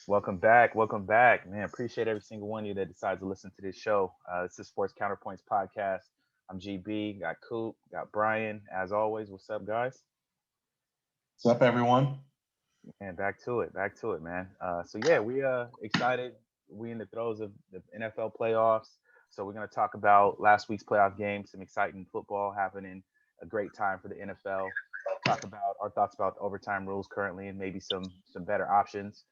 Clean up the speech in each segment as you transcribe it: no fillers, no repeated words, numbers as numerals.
Welcome back. Welcome back, man. Appreciate every single one of you that decides to listen to this show. This is Sports Counterpoints podcast. I'm GB. Got Coop. Got Brian. As always, what's up, guys? What's up, everyone? And back to it. Back to it, man. So yeah, we excited. We in the throes of the NFL playoffs. So we're gonna talk about last week's playoff game. Some exciting football happening. A great time for the NFL. Talk about our thoughts about the overtime rules currently and maybe some better options.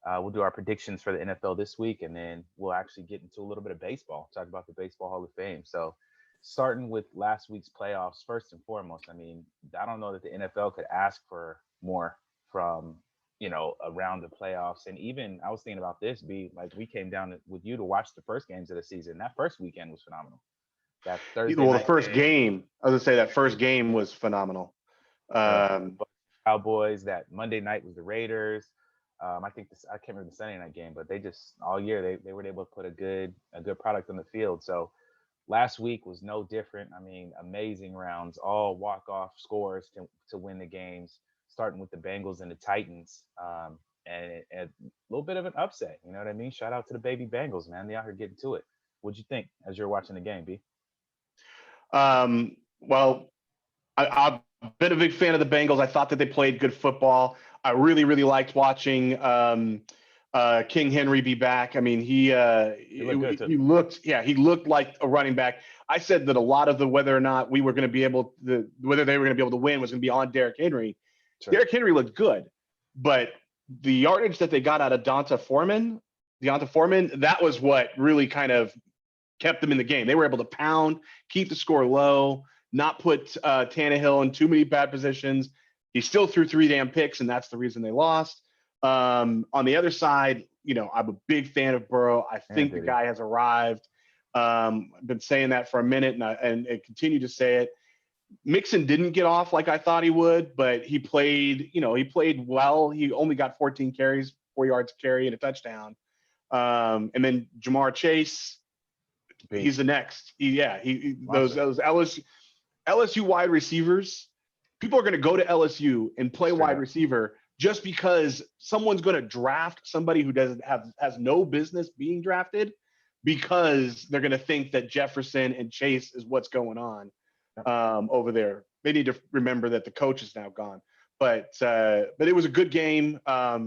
We'll do our predictions for the NFL this week, and then we'll actually get into a little bit of baseball. Talk about the Baseball Hall of Fame. So, starting with last week's playoffs, first and foremost, I mean, I don't know that the NFL could ask for more from around the playoffs. And even I was thinking about this, be like we came down with you to watch the first games of the season. That first weekend was phenomenal. That Thursday Well, the night first game, game, I was gonna say that first game was phenomenal. yeah, Um, Cowboys. That Monday night was the Raiders. I think I can't remember the Sunday night game, but they just all year they were able to put a good product on the field. So last week was no different. I mean, amazing rounds, all walk off scores to win the games, starting with the Bengals and the Titans, and a little bit of an upset. You know what I mean? Shout out to the baby Bengals, man. They out here getting to it. What'd you think as you're watching the game, B? well, I've been a big fan of the Bengals. I thought that they played good football. I really, really liked watching King Henry be back. I mean, They look good too. he looked like a running back. I said that a lot of the whether or not we were going to be able to, whether they were going to be able to win was going to be on Derrick Henry. Sure. Derrick Henry looked good, but the yardage that they got out of Deonta Foreman, that was what really kind of kept them in the game. They were able to pound, keep the score low, not put Tannehill in too many bad positions. He still threw 3 damn picks, and that's the reason they lost. On the other side, I'm a big fan of Burrow. I think the guy has arrived. I've been saying that for a minute, and I continue to say it. Mixon didn't get off like I thought he would, but he played well. He only got 14 carries, 4 yards a carry, and a touchdown. And then Jamar Chase, he's the next. Those LSU wide receivers. People are going to go to LSU and play wide receiver just because someone's going to draft somebody who has no business being drafted because they're going to think that Jefferson and Chase is what's going on over there. They need to remember that the coach is now gone. But it was a good game. I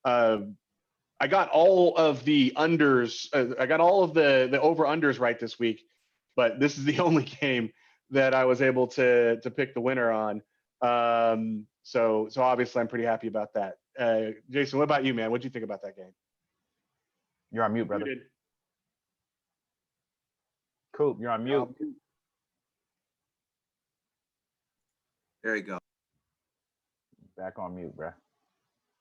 got all of the unders. I got all of the over unders right this week, but this is the only game that I was able to pick the winner on. So obviously I'm pretty happy about that. Jason, what about you, man? What do you think about that game? You're on mute, brother. Coop, you're on mute. There you go. Back on mute, bro.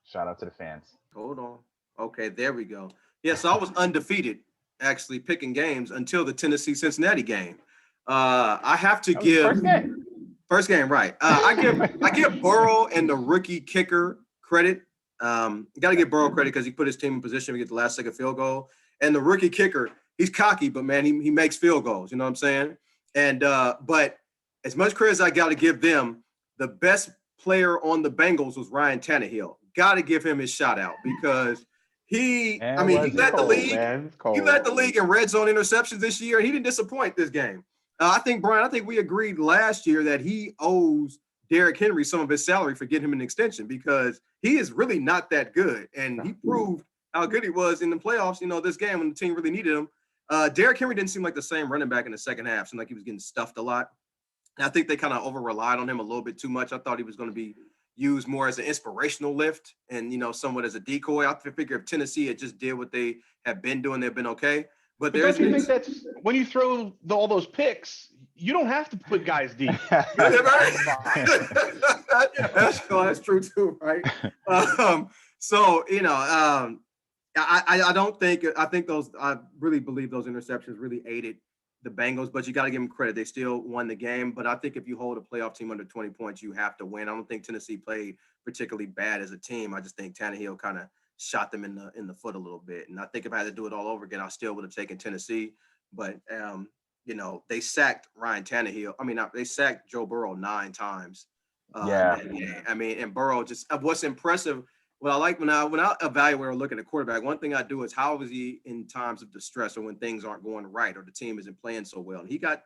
Shout out to the fans. Hold on. Okay, there we go. Yeah, so I was undefeated actually picking games until the Tennessee-Cincinnati game. I have to give first game, right? I give Burrow and the rookie kicker credit. Got to give Burrow credit because he put his team in position to get the last second field goal. And the rookie kicker, he's cocky, but man, he makes field goals. You know what I'm saying? And but as much credit as I got to give them, the best player on the Bengals was Ryan Tannehill. Got to give him his shout out because he led the league. He led the league in red zone interceptions this year, and he didn't disappoint this game. I think, Brian, we agreed last year that he owes Derrick Henry some of his salary for getting him an extension because he is really not that good. And he proved how good he was in the playoffs, this game when the team really needed him. Derrick Henry didn't seem like the same running back in the second half. Seemed like he was getting stuffed a lot. And I think they kind of over-relied on him a little bit too much. I thought he was going to be used more as an inspirational lift and, somewhat as a decoy. I figure if Tennessee had just did what they have been doing, they've been okay. But don't you think that's when you throw all those picks, you don't have to put guys deep. That's true too, right? I really believe those interceptions really aided the Bengals, but you got to give them credit. They still won the game. But I think if you hold a playoff team under 20 points, you have to win. I don't think Tennessee played particularly bad as a team. I just think Tannehill kind of shot them in the foot a little bit. And I think if I had to do it all over again, I still would have taken Tennessee. But they sacked Ryan Tannehill. They sacked Joe Burrow 9 times. And Burrow just what's impressive Well, I like when I evaluate or look at a quarterback, one thing I do is how is he in times of distress or when things aren't going right or the team isn't playing so well. And he got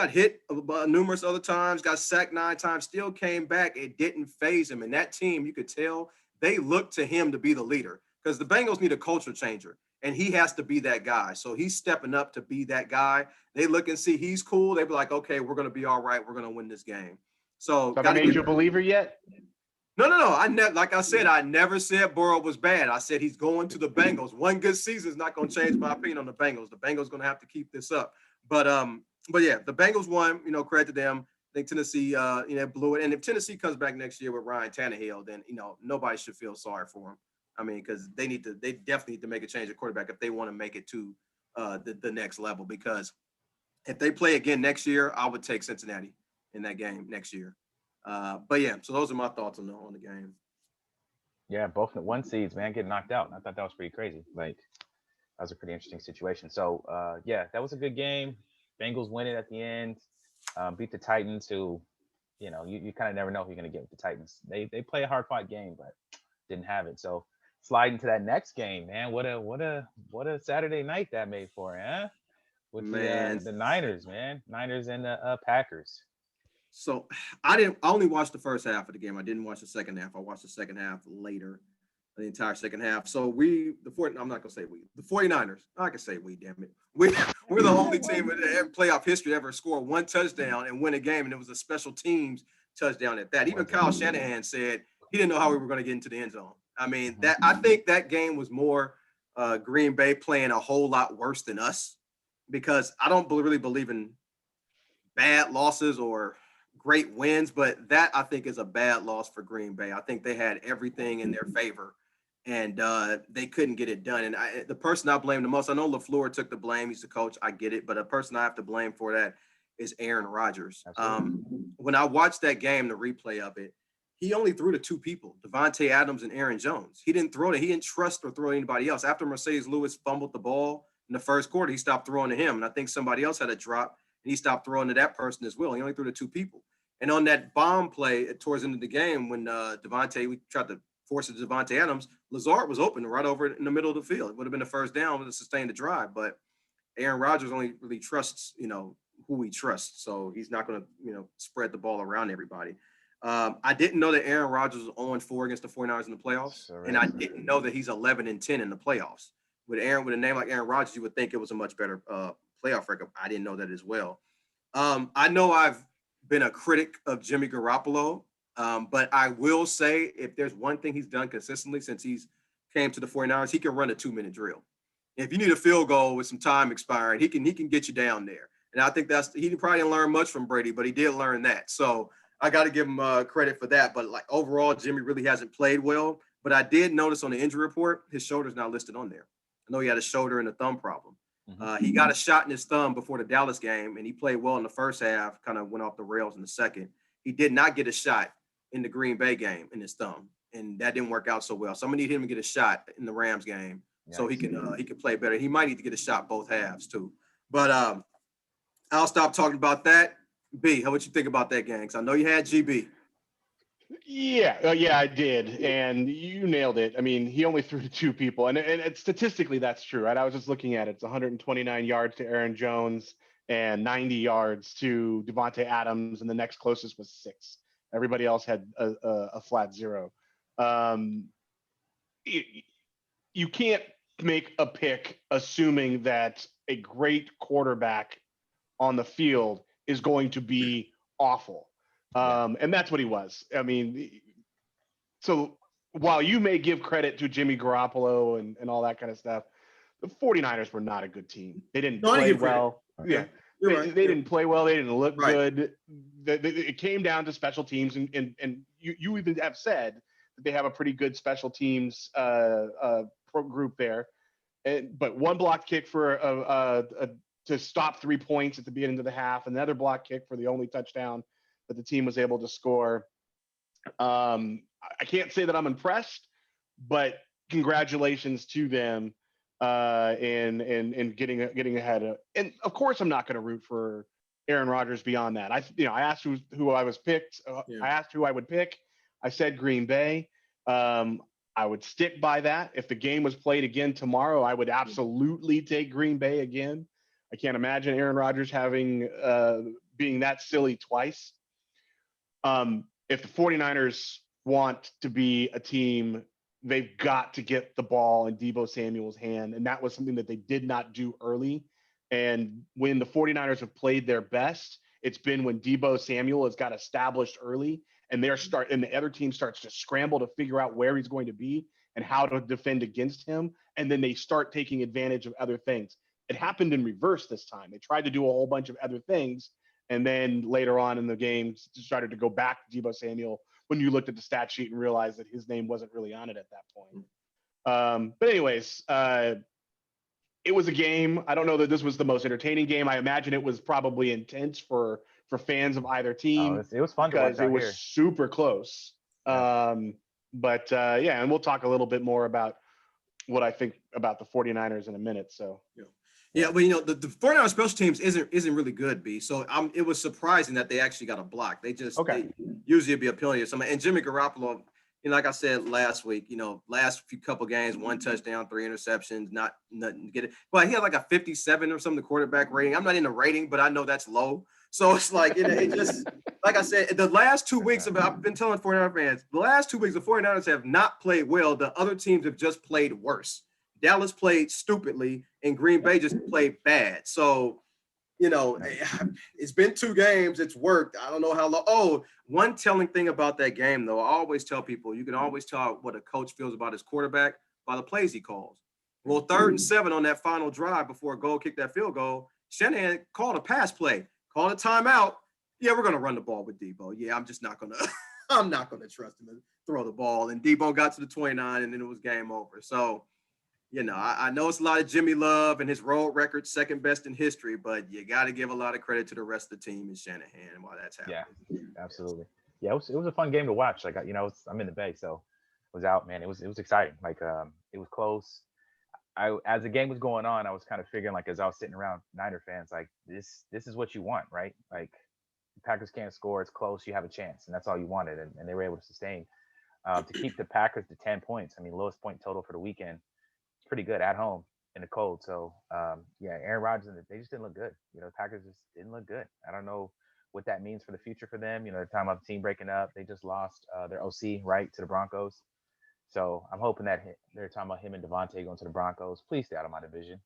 hit numerous other times, got sacked 9 times, still came back. It didn't phase him. And that team, you could tell they looked to him to be the leader because the Bengals need a culture changer. And he has to be that guy. So he's stepping up to be that guy. They look and see he's cool. They be like, okay, we're going to be all right. We're going to win this game. So Have I made you a believer yet? No. Like I said, I never said Burrow was bad. I said he's going to the Bengals. One good season is not going to change my opinion on the Bengals. The Bengals going to have to keep this up. But yeah, the Bengals won. Credit to them. I think Tennessee, blew it. And if Tennessee comes back next year with Ryan Tannehill, then nobody should feel sorry for him. I mean, because they definitely need to make a change at quarterback if they want to make it to the next level. Because if they play again next year, I would take Cincinnati in that game next year. But yeah, so those are my thoughts on the game. Yeah, both the 1 seeds, man, getting knocked out. I thought that was pretty crazy. Like, that was a pretty interesting situation. So, yeah, that was a good game. Bengals win it at the end. Beat the Titans, who, you kind of never know who you're going to get with the Titans. They play a hard-fought game, but didn't have it. So, slide into that next game, man. What a Saturday night that made for, huh? With the Niners, man. Niners and the Packers. So I only watched the first half of the game. I didn't watch the second half. I watched the second half later, the entire second half. So I'm not going to say we, the 49ers, I can say we, damn it. We're the only team in playoff history ever score 1 touchdown and win a game. And it was a special teams touchdown at that. Even Kyle Shanahan said he didn't know how we were going to get into the end zone. I mean, I think that game was more Green Bay playing a whole lot worse than us, because I don't really believe in bad losses or great wins, but that I think is a bad loss for Green Bay. I think they had everything in their favor, and they couldn't get it done. And the person I blame the most, I know LaFleur took the blame. He's the coach. I get it. But the person I have to blame for that is Aaron Rodgers. When I watched that game, the replay of it, he only threw to 2 people, Devontae Adams and Aaron Jones. He didn't trust or throw anybody else. After Mercedes Lewis fumbled the ball in the first quarter, he stopped throwing to him. And I think somebody else had a drop, and he stopped throwing to that person as well. He only threw to 2 people. And on that bomb play towards the end of the game, when we tried to force it to Devontae Adams, Lazard was open right over in the middle of the field. It would have been the first down to sustain the drive. But Aaron Rodgers only really trusts, who he trusts. So he's not going to, spread the ball around everybody. I didn't know that Aaron Rodgers was 0-4 against the 49ers in the playoffs. And I didn't know that he's 11-10 in the playoffs. With a name like Aaron Rodgers, you would think it was a much better playoff record. I didn't know that as well. I know I've been a critic of Jimmy Garoppolo, but I will say if there's one thing he's done consistently since he's came to the 49ers, he can run a 2-minute drill. If you need a field goal with some time expiring, he can get you down there. And I think he probably didn't learn much from Brady, but he did learn that. So I got to give him credit for that. But like overall, Jimmy really hasn't played well. But I did notice on the injury report, his shoulder's not listed on there. I know he had a shoulder and a thumb problem. He got a shot in his thumb before the Dallas game, and he played well in the first half, kind of went off the rails in the second. He did not get a shot in the Green Bay game in his thumb, and that didn't work out so well. So I'm going to need him to get a shot in the Rams game so he can play better. He might need to get a shot both halves too. But I'll stop talking about that. B, what you think about that game? Because I know you had GB. Yeah, I did, and you nailed it. I mean, he only threw to 2 people, and statistically that's true, right? I was just looking at it. It's 129 yards to Aaron Jones and 90 yards to Devontae Adams, and the next closest was 6. Everybody else had a flat 0. You can't make a pick assuming that a great quarterback on the field is going to be awful. And that's what he was. I mean, so while you may give credit to Jimmy Garoppolo and all that kind of stuff, the 49ers were not a good team. They didn't play well. Yeah. They didn't play well. They didn't look good. It came down to special teams. And you even have said that they have a pretty good special teams pro group there. But one block kick for to stop 3 points at the beginning of the half, another block kick for the only touchdown that the team was able to score. I can't say that I'm impressed, but congratulations to them in getting ahead. And of course, I'm not going to root for Aaron Rodgers beyond that. I asked who I was picked. I asked who I would pick. I said Green Bay. I would stick by that. If the game was played again tomorrow, I would absolutely take Green Bay again. I can't imagine Aaron Rodgers having being that silly twice. If the 49ers want to be a team, they've got to get the ball in Deebo Samuel's hand. And that was something that they did not do early. And when the 49ers have played their best, it's been when Deebo Samuel has got established early and the other team starts to scramble to figure out where he's going to be and how to defend against him. And then they start taking advantage of other things. It happened in reverse this time. They tried to do a whole bunch of other things. And then later on in the game, started to go back to Deebo Samuel when you looked at the stat sheet and realized that his name wasn't really on it at that point. But anyways, it was a game. I don't know that this was the most entertaining game. I imagine it was probably intense for fans of either team. It was fun because to watch it was super close. Yeah. And we'll talk a little bit more about what I think about the 49ers in a minute. So yeah, but the 49ers special teams isn't really good, B. So it was surprising that they actually got a block. They usually it'd be a penalty or something. And Jimmy Garoppolo, like I said last week, last few couple games, 1 touchdown, 3 interceptions, nothing to get it. But he had like a 57 or something, the quarterback rating. I'm not in the rating, but I know that's low. So it's like it just, like I said, the last 2 weeks I've been telling 49ers fans, the last 2 weeks the 49ers have not played well. The other teams have just played worse. Dallas played stupidly and Green Bay just played bad. So, it's been 2 games. It's worked. I don't know how long. Oh, one telling thing about that game, though, I always tell people, you can always tell what a coach feels about his quarterback by the plays he calls. Well, 3rd and 7 on that final drive before a goal kicked that field goal, Shanahan called a pass play, called a timeout. Yeah, we're going to run the ball with Deebo. Yeah, I'm just not going to – I'm not going to trust him to throw the ball. And Deebo got to the 29, and then it was game over. So, I know it's a lot of Jimmy Love and his road record, second best in history, but you got to give a lot of credit to the rest of the team and Shanahan while that's happening. Yeah, absolutely. Yeah, it was a fun game to watch. Like, I'm in the Bay, so I was out, man. It was exciting. Like, it was close. As the game was going on, I was kind of figuring, like, as I was sitting around Niner fans, like, this is what you want, right? Like, the Packers can't score, it's close, you have a chance, and that's all you wanted, and they were able to sustain. To keep the Packers to 10 points, I mean, lowest point total for the weekend, pretty good at home in the cold. So Aaron Rodgers, they just didn't look good. The Packers just didn't look good. I don't know what that means for the future for them. They're talking about the team breaking up. They just lost their OC, right, to the Broncos. So I'm hoping that they're talking about him and Devontae going to the Broncos. Please stay out of my division.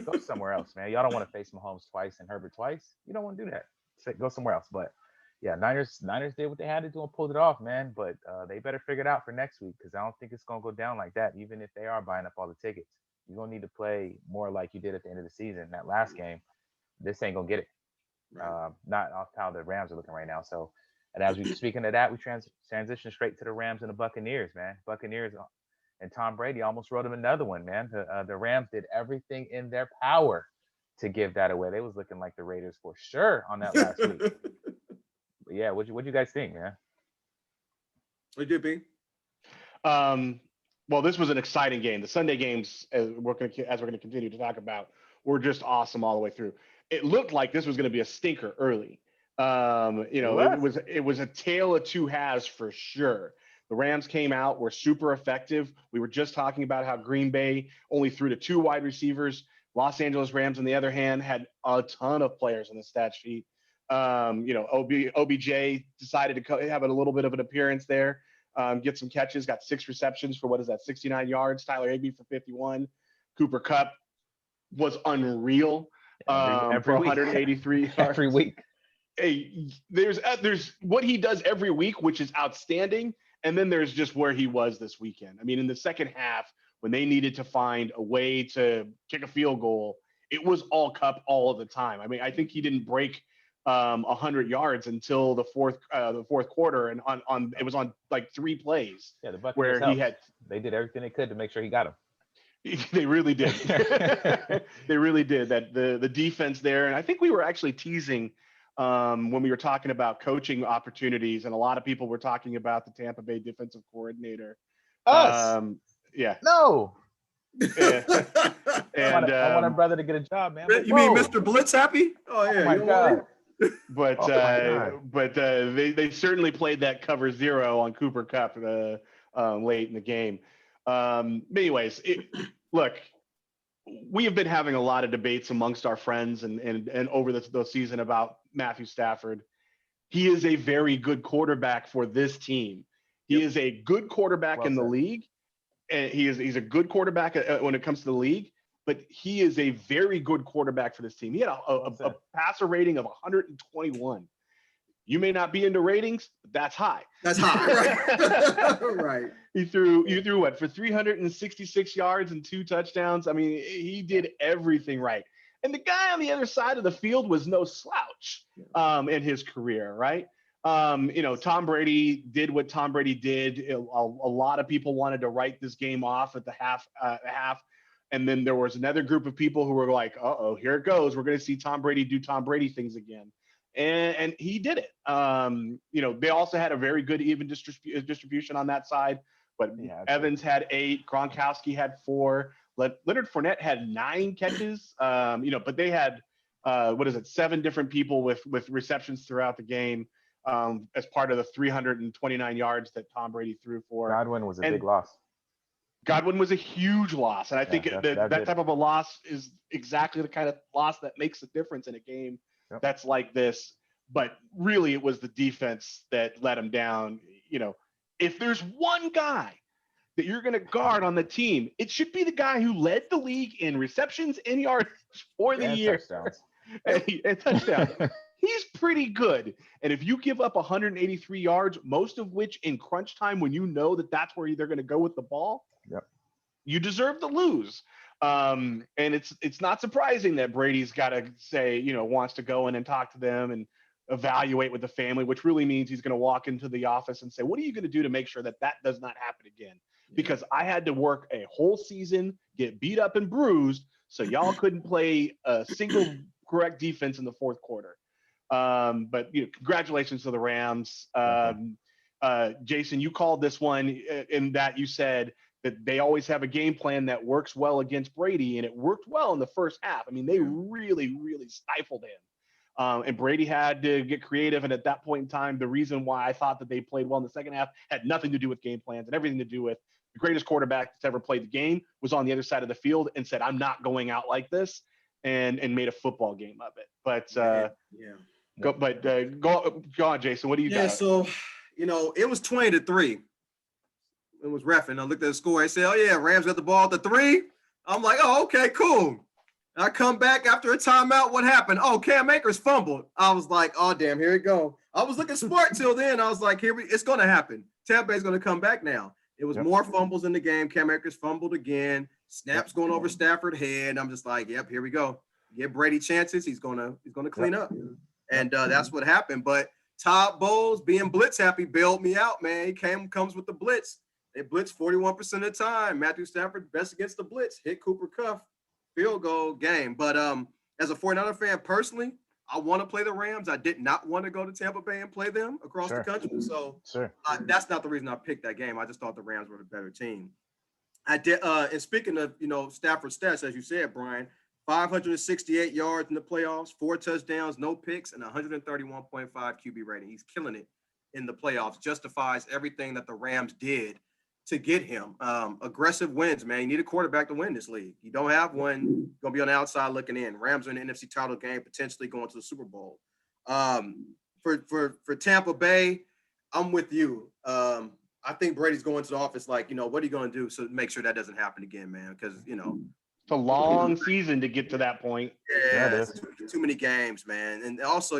Go somewhere else, man. Y'all don't want to face Mahomes twice and Herbert twice. You don't want to do that. Go somewhere else. But yeah, Niners did what they had to do and pulled it off, man. But they better figure it out for next week because I don't think it's going to go down like that, even if they are buying up all the tickets. You're going to need to play more like you did at the end of the season. That last game, this ain't going to get it. Right. Not off how the Rams are looking right now. So, and as we speaking of that, we transition straight to the Rams and the Buccaneers, man. Buccaneers and Tom Brady almost wrote him another one, man. The Rams did everything in their power to give that away. They was looking like the Raiders for sure on that last week. But yeah, what'd you guys think, man? What did you Well, this was an exciting game. The Sunday games, as we're going to continue to talk about, were just awesome all the way through. It looked like this was going to be a stinker early. It was a tale of 2 halves for sure. The Rams came out, were super effective. We were just talking about how Green Bay only threw to 2 wide receivers. Los Angeles Rams, on the other hand, had a ton of players on the stat sheet. OBJ decided to have a little bit of an appearance there, get some catches, got 6 receptions for 69 yards. Tyler Higbee for 51. Cooper Kupp was unreal for 183 yards. Every week. Hey, there's what he does every week, which is outstanding. And then there's just where he was this weekend. I mean, in the second half, when they needed to find a way to kick a field goal, it was all Kupp all of the time. I mean, I think he didn't break 100 yards until the fourth quarter, and it was on like 3 plays. Yeah, the Buccaneers they did everything they could to make sure he got him. They really did. They really did. That the defense there, and I think we were actually teasing when we were talking about coaching opportunities, and a lot of people were talking about the Tampa Bay defensive coordinator. Us? Yeah. No. Yeah. And I want our brother to get a job, man. You mean Mr. Blitz happy? Oh yeah. Oh my God. But they certainly played that cover 0 on Cooper Kupp late in the game. But anyways, look, we have been having a lot of debates amongst our friends and over the season about Matthew Stafford. He is a very good quarterback for this team. He is a good quarterback in the league. And he's a good quarterback when it comes to the league, but he is a very good quarterback for this team. He had a passer rating of 121. You may not be into ratings, but that's high. That's high, right? Right. You threw what, for 366 yards and 2 touchdowns? I mean, he did everything right. And the guy on the other side of the field was no slouch in his career, right? Tom Brady did what Tom Brady did. A lot of people wanted to write this game off at the half. And then there was another group of people who were like, uh-oh, here it goes. We're going to see Tom Brady do Tom Brady things again. And he did it. They also had a very good even distribution on that side. But Evans had 8, Gronkowski had 4, Leonard Fournette had 9 catches. But they had 7 different people with receptions throughout the game as part of the 329 yards that Tom Brady threw for. Godwin was a big loss. Godwin was a huge loss, and I think that type of a loss is exactly the kind of loss that makes a difference in a game that's like this. But really, it was the defense that let him down. If there's one guy that you're going to guard on the team, it should be the guy who led the league in receptions and yards for the year. And touchdowns. He's pretty good. And if you give up 183 yards, most of which in crunch time, when you know that that's where they're going to go with the ball, you deserve to lose. And it's not surprising that Brady's got to say, wants to go in and talk to them and evaluate with the family, which really means he's going to walk into the office and say, what are you going to do to make sure that does not happen again? Because I had to work a whole season, get beat up and bruised, so y'all couldn't play a single correct defense in the fourth quarter. But congratulations to the Rams. Jason, you called this one in that you said that they always have a game plan that works well against Brady, and it worked well in the first half. I mean, they really, really stifled him. And Brady had to get creative. And at that point in time, the reason why I thought that they played well in the second half had nothing to do with game plans and everything to do with the greatest quarterback that's ever played the game was on the other side of the field and said, I'm not going out like this, and made a football game of it. But go on, Jason. What do you got? Yeah, so it was 20-3. It was ref, and I looked at the score. I said, "Oh yeah, Rams got the ball at the 3." I'm like, "Oh, okay, cool." And I come back after a timeout. What happened? Oh, Cam Akers fumbled. I was like, "Oh damn, here it go." I was looking smart till then. I was like, it's gonna happen. Tampa Bay's gonna come back now. It was more fumbles in the game. Cam Akers fumbled again. Snaps going over Stafford head. I'm just like, "Yep, here we go." Give Brady chances. He's gonna clean up. And that's what happened. But Todd Bowles, being blitz happy, bailed me out, man. He comes with the blitz. They blitz 41% of the time. Matthew Stafford, best against the blitz. Hit Cooper Kupp, field goal, game. But as a 49er fan, personally, I want to play the Rams. I did not want to go to Tampa Bay and play them across the country. So that's not the reason I picked that game. I just thought the Rams were the better team. I did. And speaking of, Stafford stats, as you said, Brian, 568 yards in the playoffs, 4 touchdowns, no picks, and 131.5 QB rating. He's killing it in the playoffs. Justifies everything that the Rams did to get him. Aggressive wins, man. You need a quarterback to win this league. You don't have one, you're going to be on the outside looking in. Rams are in the NFC title game, potentially going to the Super Bowl. For Tampa Bay, I'm with you. I think Brady's going to the office like, what are you going to do so make sure that doesn't happen again, man? Because, it's a long season to get to that point. Yeah, too many games, man. And also,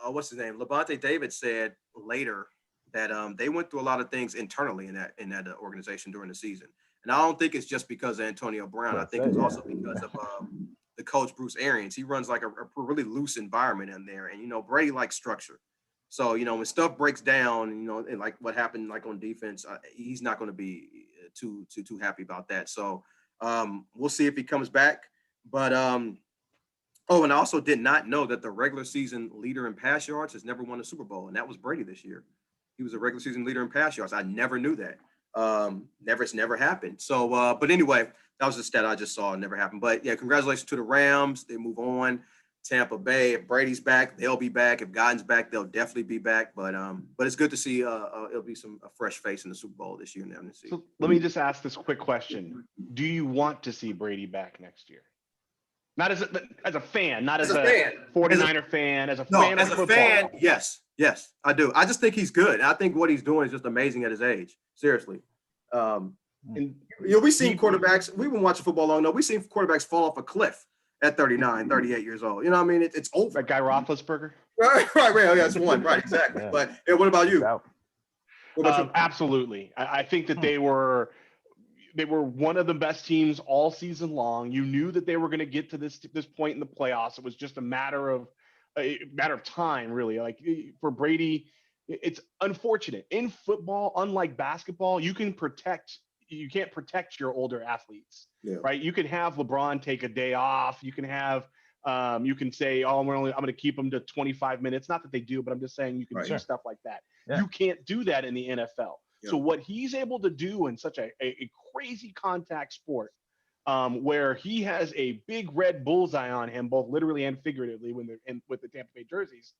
what's his name? Levante David said later that they went through a lot of things internally in that organization during the season. And I don't think it's just because of Antonio Brown. I think it's also because of the coach, Bruce Arians. He runs like a really loose environment in there. And, Brady likes structure. So, when stuff breaks down, and like what happened like on defense, he's not going to be too happy about that. So we'll see if he comes back. But, and I also did not know that the regular season leader in pass yards has never won a Super Bowl. And that was Brady this year. He was a regular season leader in pass yards. I never knew that. It's never happened. So, but anyway, that was a stat I just saw. It never happened. But yeah, congratulations to the Rams. They move on. Tampa Bay. If Brady's back, they'll be back. If Godden's back, they'll definitely be back. But it's good to see it'll be a fresh face in the Super Bowl this year in the NFC. So let me just ask this quick question: do you want to see Brady back next year? Not as a fan, not as a fan. 49er fan, as a fan of football. Fan, yes, I do. I just think he's good. I think what he's doing is just amazing at his age. Seriously. And we've seen quarterbacks, we've been watching football long enough. We've seen quarterbacks fall off a cliff at 39, 38 years old. You know what I mean? It's over. That guy Roethlisberger? Right. Yeah, that's one. Right, exactly. Yeah. But what about you? Absolutely. I think that they were one of the best teams all season long. You knew that they were going to get to this point in the playoffs. It was just a matter of time, really. Like for Brady, it's unfortunate in football. Unlike basketball, you can't protect your older athletes, right? You can have LeBron take a day off. You can have you can say, oh, I'm going to keep them to 25 minutes. Not that they do, but I'm just saying you can do stuff like that. Yeah. You can't do that in the NFL. So what he's able to do in such a crazy contact sport, where he has a big red bullseye on him, both literally and figuratively, when they're with the Tampa Bay jerseys,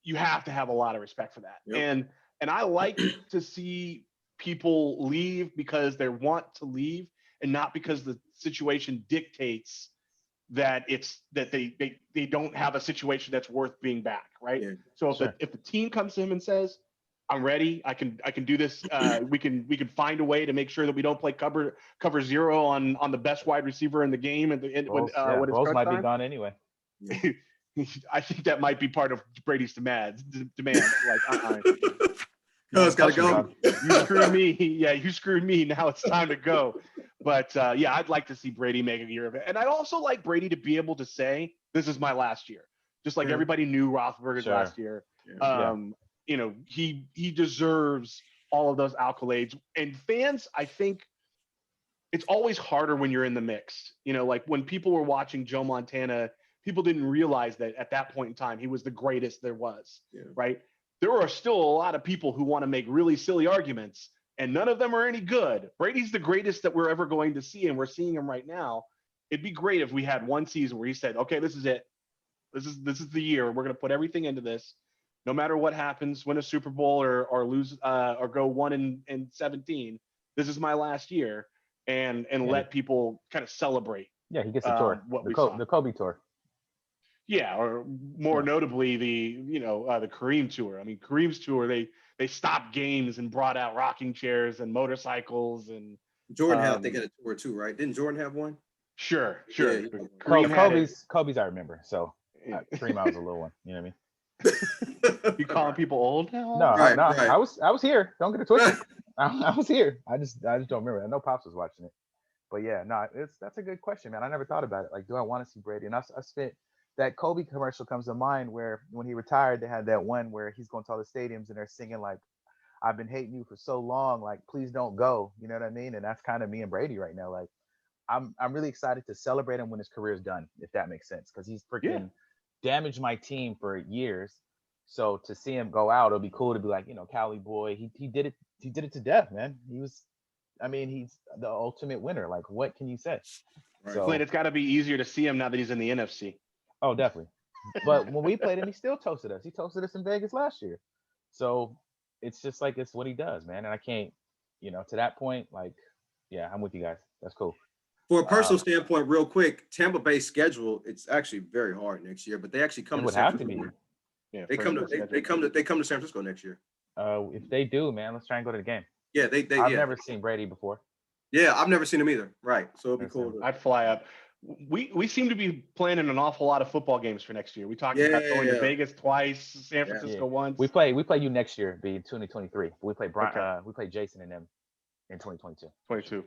you have to have a lot of respect for that. Yep. And I like to see people leave because they want to leave, and not because the situation dictates that they don't have a situation that's worth being back, right? Yeah. So if the team comes to him and says, I'm ready. I can do this. We can find a way to make sure that we don't play cover zero on the best wide receiver in the game. And when Bowles might be gone anyway. I think that might be part of Brady's demand. Like, it's gotta go. You screwed me. Yeah, you screwed me. Now it's time to go. But I'd like to see Brady make a year of it, and I'd also like Brady to be able to say, "This is my last year," just like everybody knew Roethlisberger's last year. He deserves all of those accolades. And fans, I think it's always harder when you're in the mix. Like when people were watching Joe Montana, people didn't realize that at that point in time, he was the greatest there was, right? There are still a lot of people who want to make really silly arguments, and none of them are any good. Brady's the greatest that we're ever going to see, and we're seeing him right now. It'd be great if we had one season where he said, okay, this is it. This is the year. We're going to put everything into this. No matter what happens, win a Super Bowl or lose or go 1-17, this is my last year, and let people kind of celebrate. Yeah, he gets the tour, the Kobe tour. Yeah, or more notably the Kareem tour. I mean, Kareem's tour, they stopped games and brought out rocking chairs and motorcycles, and Jordan they got a tour too, right? Didn't Jordan have one? Sure. Yeah. Kobe's I remember. So Kareem, I was a little one. You know what I mean? You calling people old now? No, right. I was here. Don't get it twisted. I was here. I just don't remember. I know Pops was watching it, but that's a good question, man. I never thought about it. Like, do I want to see Brady? And I spent that Kobe commercial comes to mind where when he retired, they had that one where he's going to all the stadiums and they're singing like, "I've been hating you for so long, like please don't go." You know what I mean? And that's kind of me and Brady right now. Like, I'm really excited to celebrate him when his career's done, if that makes sense, because he's freaking damaged my team for years. So to see him go out, it'll be cool to be like, Cali boy, he did it. He did it to death, man. He's the ultimate winner. Like, what can you say? Right. So, it's got to be easier to see him now that he's in the NFC. Oh, definitely. But when we played him, he still toasted us. He toasted us in Vegas last year. So it's just like, it's what he does, man. And I can't, to that point, like, yeah, I'm with you guys. That's cool. For a personal standpoint, real quick, Tampa Bay schedule, it's actually very hard next year, but they actually come to San Francisco. Yeah, they come to San Francisco next year. If they do, man, let's try and go to the game. Yeah, I've never seen Brady before. Yeah, I've never seen him either. Right. So it'll be cool. I'd fly up. We seem to be planning an awful lot of football games for next year. We talked about going to Vegas twice, San Francisco once. We play you next year, be 2023. We play we play Jason and them in 2022. 22.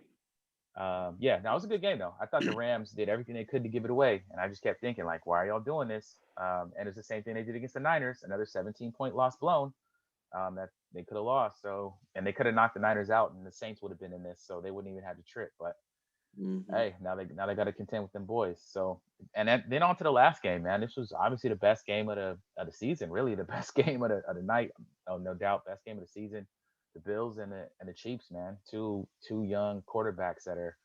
That was a good game though. I thought the Rams did everything they could to give it away, and I just kept thinking like, why are y'all doing this? And it's the same thing they did against the Niners, another 17-point loss blown that they could have lost. So, and they could have knocked the Niners out, and the Saints would have been in this, so they wouldn't even have to trip. But hey, now they got to contend with them boys. So, and then on to the last game, man. This was obviously the best game of the season, really the best game of the night. Oh, no doubt, best game of the season. The Bills and the Chiefs, man. Two young quarterbacks that are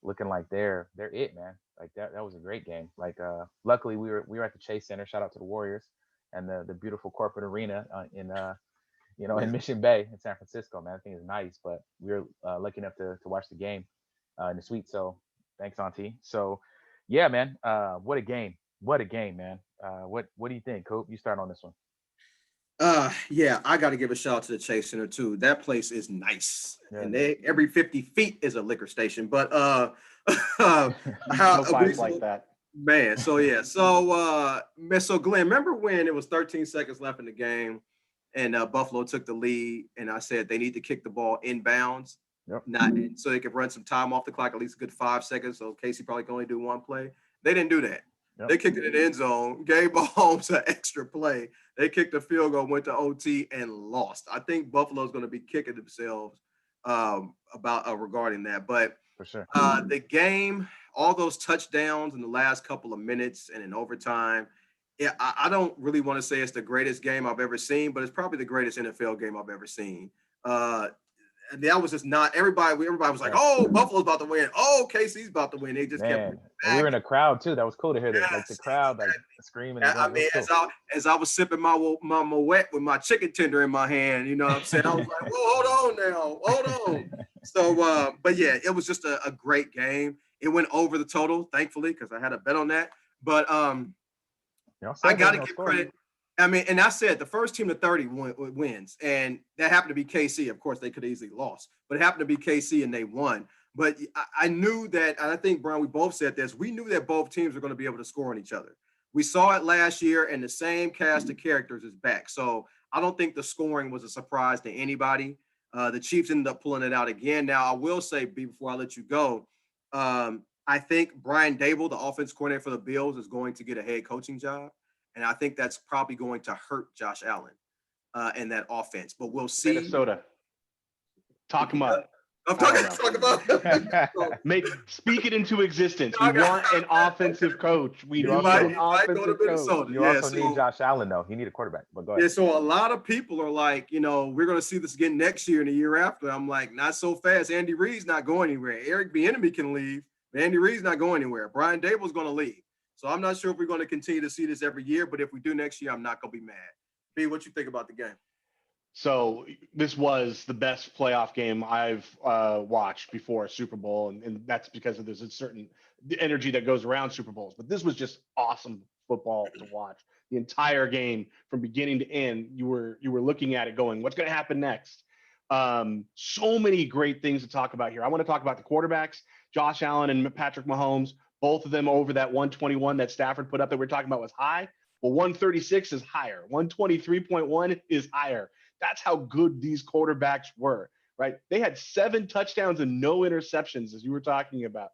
looking like they're it, man. Like that was a great game. Like luckily we were at the Chase Center. Shout out to the Warriors and the beautiful corporate arena in in Mission Bay in San Francisco, man. I think it's nice, but we were lucky enough to watch the game in the suite. So thanks, Auntie. So yeah, man. What a game. What a game, man. What do you think, Coop? You start on this one. Yeah, I got to give a shout out to the Chase Center too. That place is nice, Yeah, and every 50 feet is a liquor station. But No how vibes like that. man? So yeah, man, so Glenn, remember when it was 13 seconds left in the game, and Buffalo took the lead, and I said they need to kick the ball inbounds, Yep. not so they could run some time off the clock, at least a good 5 seconds. So Casey probably can only do one play. They didn't do that. Yep. They kicked it in the end zone, gave Mahomes an extra play. They kicked a field goal, went to OT, and lost. I think Buffalo's going to be kicking themselves about regarding that. But For sure. the game, all those touchdowns in the last couple of minutes and in overtime, yeah, I don't really want to say it's the greatest game I've ever seen, but it's probably the greatest NFL game I've ever seen. And that was just not everybody was like, oh, Buffalo's about to win. Oh, KC's about to win. They just kept and we were in a crowd too. That was cool to hear that. Yes, like the crowd like screaming. And I mean, cool. as I was sipping my Moet with my chicken tender in my hand, you know what I'm saying? I was like, whoa, hold on now. Hold on. So, but yeah, it was just a great game. It went over the total, thankfully, because I had a bet on that. But I got to give credit. I mean, and I said the first team to 30 wins, and that happened to be KC. Of course, they could have easily lost, but it happened to be KC, and they won. But I knew that, and I think, Brian, we both said this, we knew that both teams were going to be able to score on each other. We saw it last year, and the same cast of characters is back. So I don't think the scoring was a surprise to anybody. The Chiefs ended up pulling it out again. Now, I will say, before I let you go, I think Brian Dable, the offense coordinator for the Bills, is going to get a head coaching job. And I think that's probably going to hurt Josh Allen in that offense. But we'll see. Minnesota. Talk him up. I'm talking about. Speak it into existence. We want an offensive coach. We need an offensive coach. You also need Josh Allen, though. He need a quarterback. But go ahead. Yeah, so a lot of people are like, we're going to see this again next year and the year after. I'm like, not so fast. Andy Reid's not going anywhere. Eric Bieniemy can leave. But Andy Reid's not going anywhere. Brian Dable's going to leave. So I'm not sure if we're going to continue to see this every year, but if we do next year, I'm not going to be mad. B, what you think about the game? So this was the best playoff game I've watched before a Super Bowl, and that's because there's a certain energy that goes around Super Bowls. But this was just awesome football to watch. The entire game from beginning to end, you were looking at it going, what's going to happen next? So many great things to talk about here. I want to talk about the quarterbacks, Josh Allen and Patrick Mahomes. Both of them over that 121 that Stafford put up that we're talking about was high. Well, 136 is higher. 123.1 is higher. That's how good these quarterbacks were, right? They had 7 touchdowns and no interceptions, as you were talking about.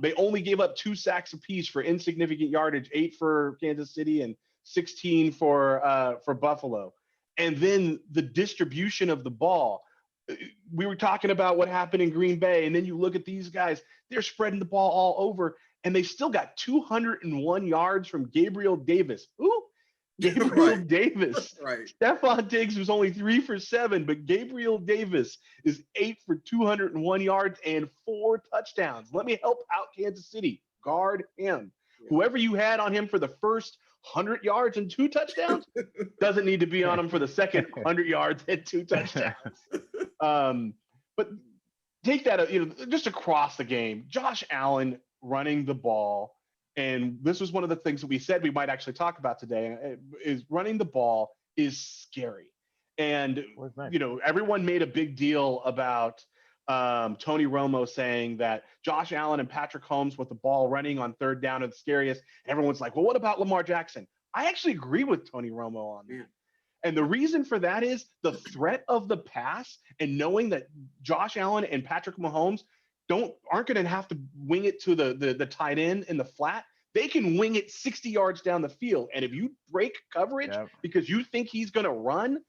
They only gave up 2 sacks apiece for insignificant yardage, 8 for Kansas City and 16 for Buffalo. And then the distribution of the ball. We were talking about what happened in Green Bay, and then you look at these guys, they're spreading the ball all over, and they still got 201 yards from Gabriel Davis. Ooh, Gabriel Davis. Right. Stephon Diggs was only 3 for 7, but Gabriel Davis is 8 for 201 yards and 4 touchdowns. Let me help out Kansas City. Guard him. Yeah. Whoever you had on him for the first 100 yards and 2 touchdowns doesn't need to be on him for the second 100 yards and 2 touchdowns. But take that, just across the game, Josh Allen running the ball. And this was one of the things that we said we might actually talk about today is running the ball is scary. And, everyone made a big deal about Tony Romo saying that Josh Allen and Patrick Mahomes with the ball running on third down are the scariest. Everyone's like, well, what about Lamar Jackson? I actually agree with Tony Romo on that. Yeah. And the reason for that is the threat of the pass and knowing that Josh Allen and Patrick Mahomes aren't going to have to wing it to the tight end in the flat. They can wing it 60 yards down the field. And if you break coverage because you think he's going to run,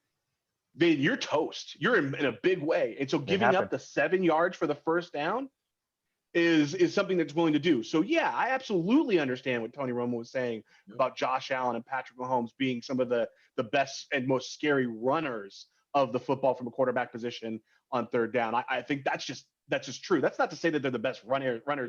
then you're toast. You're in a big way. And so giving up the 7 yards for the first down is something that's willing to do. So, yeah, I absolutely understand what Tony Romo was saying about Josh Allen and Patrick Mahomes being some of the best and most scary runners of the football from a quarterback position on third down. I think that's just that's just true. That's not to say that they're the best runners Right.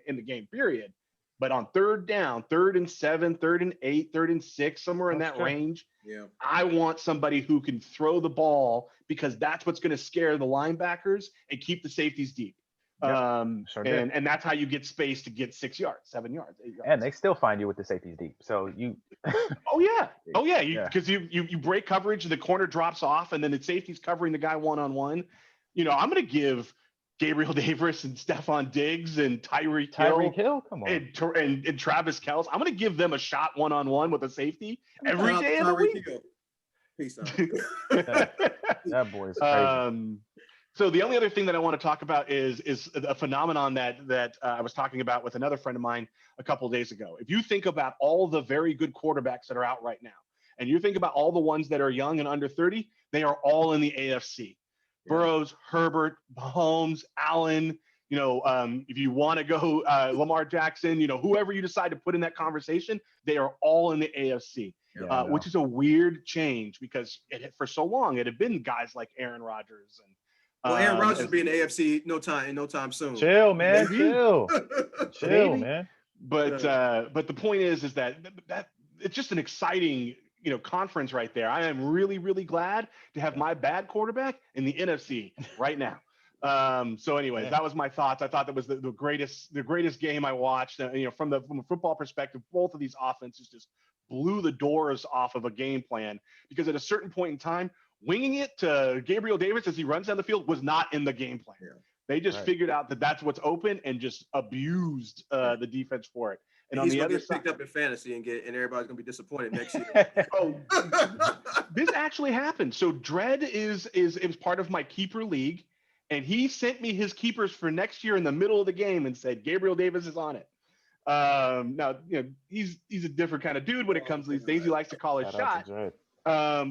in the game, period. But on third down, 3rd and 7, 3rd and 8, 3rd and 6, somewhere in That's that true. range, Yeah. I want somebody who can throw the ball because that's what's going to scare the linebackers and keep the safeties deep. Yep, sure did. And that's how you get space to get 6 yards, 7 yards, 8 yards. And they still find you with the safeties deep. So you. Oh yeah. Yeah. Because you break coverage, the corner drops off, and then the safety's covering the guy one-on-one. I'm going to give Gabriel Davis and Stephon Diggs and Tyreek Hill, come on. and Travis Kelce. I'm going to give them a shot one-on-one with a safety every Shout out day to of the Tyreek week. Hill. Peace out. That boy is crazy. So the only other thing that I want to talk about is a phenomenon that I was talking about with another friend of mine a couple of days ago. If you think about all the very good quarterbacks that are out right now, and you think about all the ones that are young and under 30, they are all in the AFC. Yeah. Burrows, Herbert, Mahomes, Allen. If you want to go Lamar Jackson, whoever you decide to put in that conversation, they are all in the AFC. Yeah, Which is a weird change because for so long it had been guys like Aaron Rodgers and. Well, Aaron Rodgers will be in the AFC no time soon. Chill, man. Maybe. Chill, Maybe. man. But the point is that it's just an exciting conference right there. I am really, really glad to have my bad quarterback in the NFC right now. So anyways, Yeah. that was my thoughts. I thought that was the greatest game I watched. From a football perspective, both of these offenses just blew the doors off of a game plan because at a certain point in time, winging it to Gabriel Davis as he runs down the field was not in the game plan. Yeah. They just Right. figured out that that's what's open and just abused the defense for it. And on he's the gonna other get side, picked up in fantasy and everybody's gonna be disappointed next year. this actually happened. So Dredd is part of my keeper league, and he sent me his keepers for next year in the middle of the game and said Gabriel Davis is on it. Now he's a different kind of dude when it comes to these things. He likes to call his Shout out shot. to Dredd.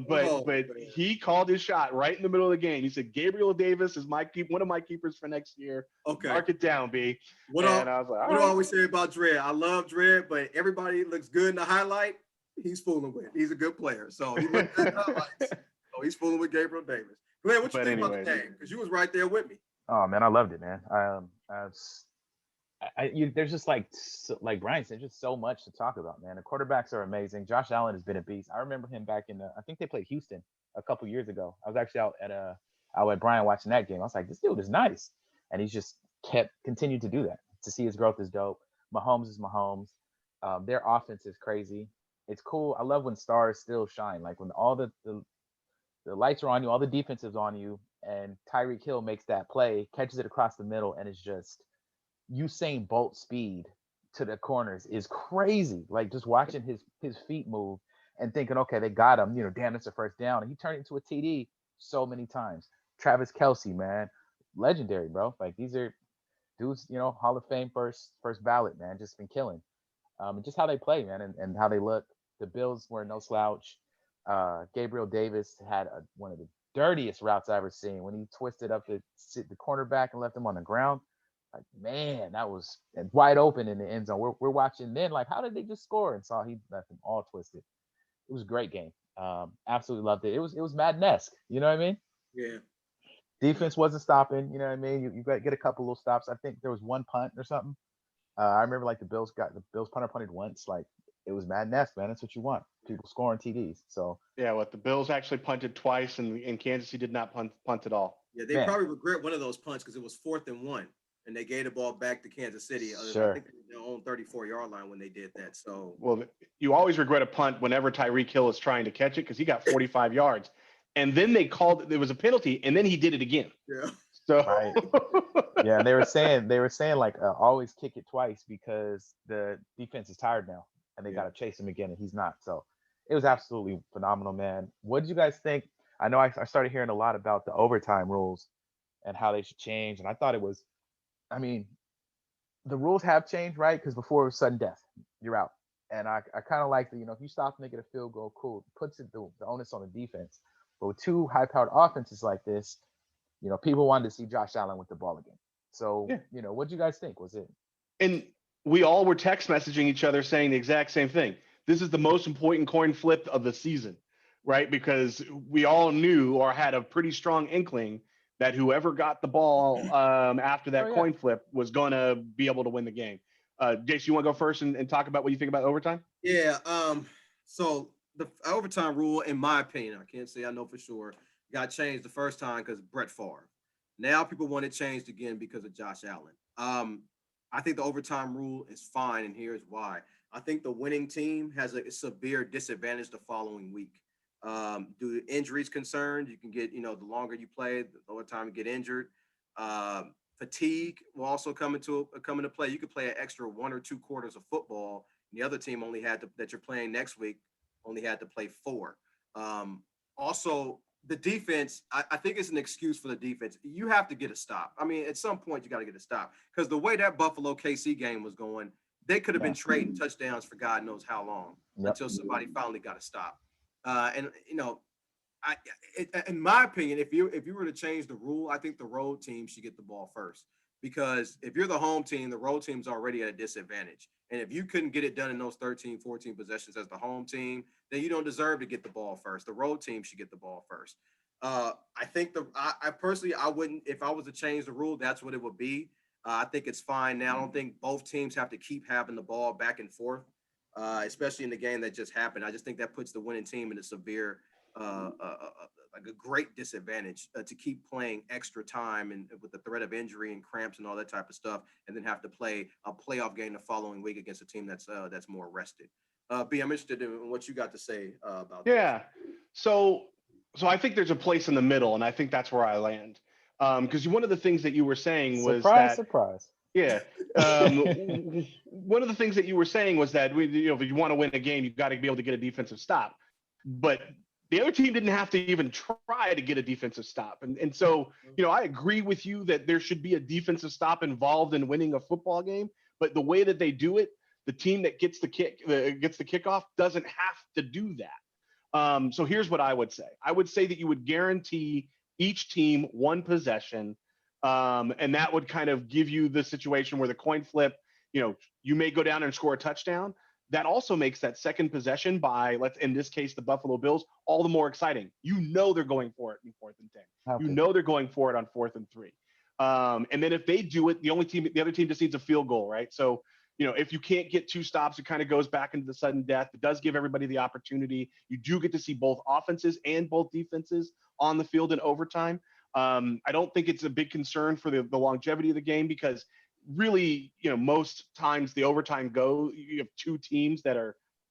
But he called his shot right in the middle of the game. He said Gabriel Davis is one of my keepers for next year. Okay. Mark it down, B. What And I I was like, what do I always say about Dredd? I love Dredd, but everybody looks good in the highlight. He's fooling with. He's a good player. So he looks good in the highlights. So he's fooling with Gabriel Davis. Glenn, what you think about the game? Because you was right there with me. Oh man, I loved it, man. There's just like Brian said, just so much to talk about, man. The quarterbacks are amazing. Josh Allen has been a beast. I remember him back in I think they played Houston a couple years ago. I was actually out at Brian watching that game. I was like, this dude is nice, and he's just continued to do that. To see his growth is dope. Mahomes is Mahomes. Their offense is crazy. It's cool. I love when stars still shine, like when all the lights are on you, all the defense is on you, and Tyreek Hill makes that play, catches it across the middle, and it's just Usain Bolt speed to the corners is crazy. Like just watching his feet move and thinking, okay, they got him. Damn, it's a first down, and he turned it into a TD so many times. Travis Kelce, man, legendary, bro. Like these are dudes, Hall of Fame first ballot, man. Just been killing. And just how they play, man, and how they look. The Bills were no slouch. Gabriel Davis had one of the dirtiest routes I've ever seen when he twisted up the cornerback and left him on the ground. Like, man, that was wide open in the end zone. We're watching then, like, how did they just score? And saw he left them all twisted. It was a great game. Absolutely loved it. It was Madden-esque. You know what I mean? Yeah. Defense wasn't stopping. You know what I mean? You get a couple little stops. I think there was one punt or something. I remember like the Bills punter punted once. Like it was Madden-esque, man. That's what you want. People scoring TDs. So yeah, the Bills actually punted twice, and Kansas City did not punt at all. Yeah, they probably regret one of those punts because it was 4th and 1. And they gave the ball back to Kansas City. Sure. I think they were their own 34-yard line when they did that. So, well, you always regret a punt whenever Tyreek Hill is trying to catch it because he got 45 yards, and then they called there was a penalty, and then he did it again. yeah. So right. Yeah, and they were saying like always kick it twice because the defense is tired now and they got to chase him again, and he's not. So it was absolutely phenomenal, man. What did you guys think? I know I started hearing a lot about the overtime rules and how they should change, and I thought it was. I mean, the rules have changed, right? Because before it was sudden death, you're out. And I kind of like if you stop making a field goal, cool, puts the onus on the defense. But with two high-powered offenses like this, people wanted to see Josh Allen with the ball again. So, what do you guys think? Was it? And we all were text messaging each other saying the exact same thing. This is the most important coin flip of the season, right? Because we all knew or had a pretty strong inkling that whoever got the ball after that Oh, yeah. coin flip was going to be able to win the game. Jason, you want to go first and talk about what you think about overtime? Yeah. So the overtime rule, in my opinion, I can't say I know for sure, got changed the first time because Brett Favre. Now people want it changed again because of Josh Allen. I think the overtime rule is fine, and here's why. I think the winning team has a severe disadvantage the following week. Due to injuries concerned, you can get, the longer you play, the lower time you get injured. Fatigue will also come into play. You could play an extra 1 or 2 quarters of football. And the other team that you're playing next week only had to play 4. Also, the defense, I think it's an excuse for the defense. You have to get a stop. I mean, at some point you got to get a stop because the way that Buffalo KC game was going, they could have been trading touchdowns for God knows how long until somebody finally got a stop. In my opinion, if you were to change the rule, I think the road team should get the ball first, because if you're the home team, the road team's already at a disadvantage. And if you couldn't get it done in those 13, 14 possessions as the home team, then you don't deserve to get the ball first. The road team should get the ball first. I think I personally, I wouldn't, if I was to change the rule, that's what it would be. I think it's fine now. I don't think both teams have to keep having the ball back and forth, especially in the game that just happened. I just think that puts the winning team in a severe like a great disadvantage to keep playing extra time and with the threat of injury and cramps and all that type of stuff, and then have to play a playoff game the following week against a team that's more rested. B, I'm interested in what you got to say about this. So I think there's a place in the middle, and I think that's where I land. Because one of the things that you were saying was surprise. Yeah. One of the things that you were saying was that if you want to win a game, you've got to be able to get a defensive stop. But the other team didn't have to even try to get a defensive stop. And so, I agree with you that there should be a defensive stop involved in winning a football game. But the way that they do it, the team that gets the kickoff doesn't have to do that. So here's what I would say. I would say that you would guarantee each team 1 possession. And that would kind of give you the situation where the coin flip, you may go down and score a touchdown. That also makes that second possession by, in this case, the Buffalo Bills, all the more exciting. They're going for it in 4th and 10. Okay. They're going for it on 4th and 3. And then if they do it, the other team just needs a field goal, right? So, if you can't get 2 stops, it kind of goes back into the sudden death. It does give everybody the opportunity. You do get to see both offenses and both defenses on the field in overtime. I don't think it's a big concern for the longevity of the game, because really, most times the overtime you have 2 teams that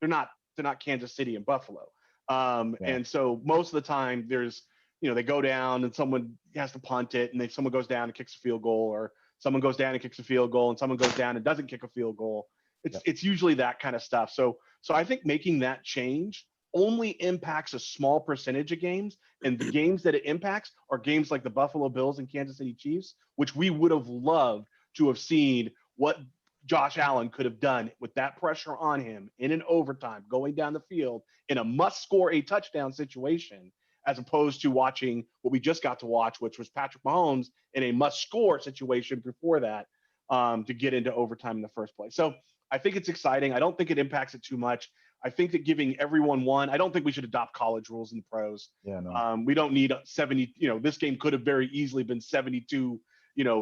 they're not Kansas City and Buffalo. And so most of the time there's, they go down and someone has to punt it, and then someone goes down and kicks a field goal, or someone goes down and kicks a field goal, and someone goes down and doesn't kick a field goal. It's usually that kind of stuff. So I think making that change only impacts a small percentage of games, and the games that it impacts are games like the Buffalo Bills and Kansas City Chiefs, which we would have loved to have seen what Josh Allen could have done with that pressure on him in an overtime, going down the field in a must-score a touchdown situation, as opposed to watching what we just got to watch, which was Patrick Mahomes in a must-score situation before that, to get into overtime in the first place. So I think it's exciting. I don't think it impacts it too much. I think that giving everyone 1, I don't think we should adopt college rules in the pros. Yeah, no. We don't need 70, this game could have very easily been 72,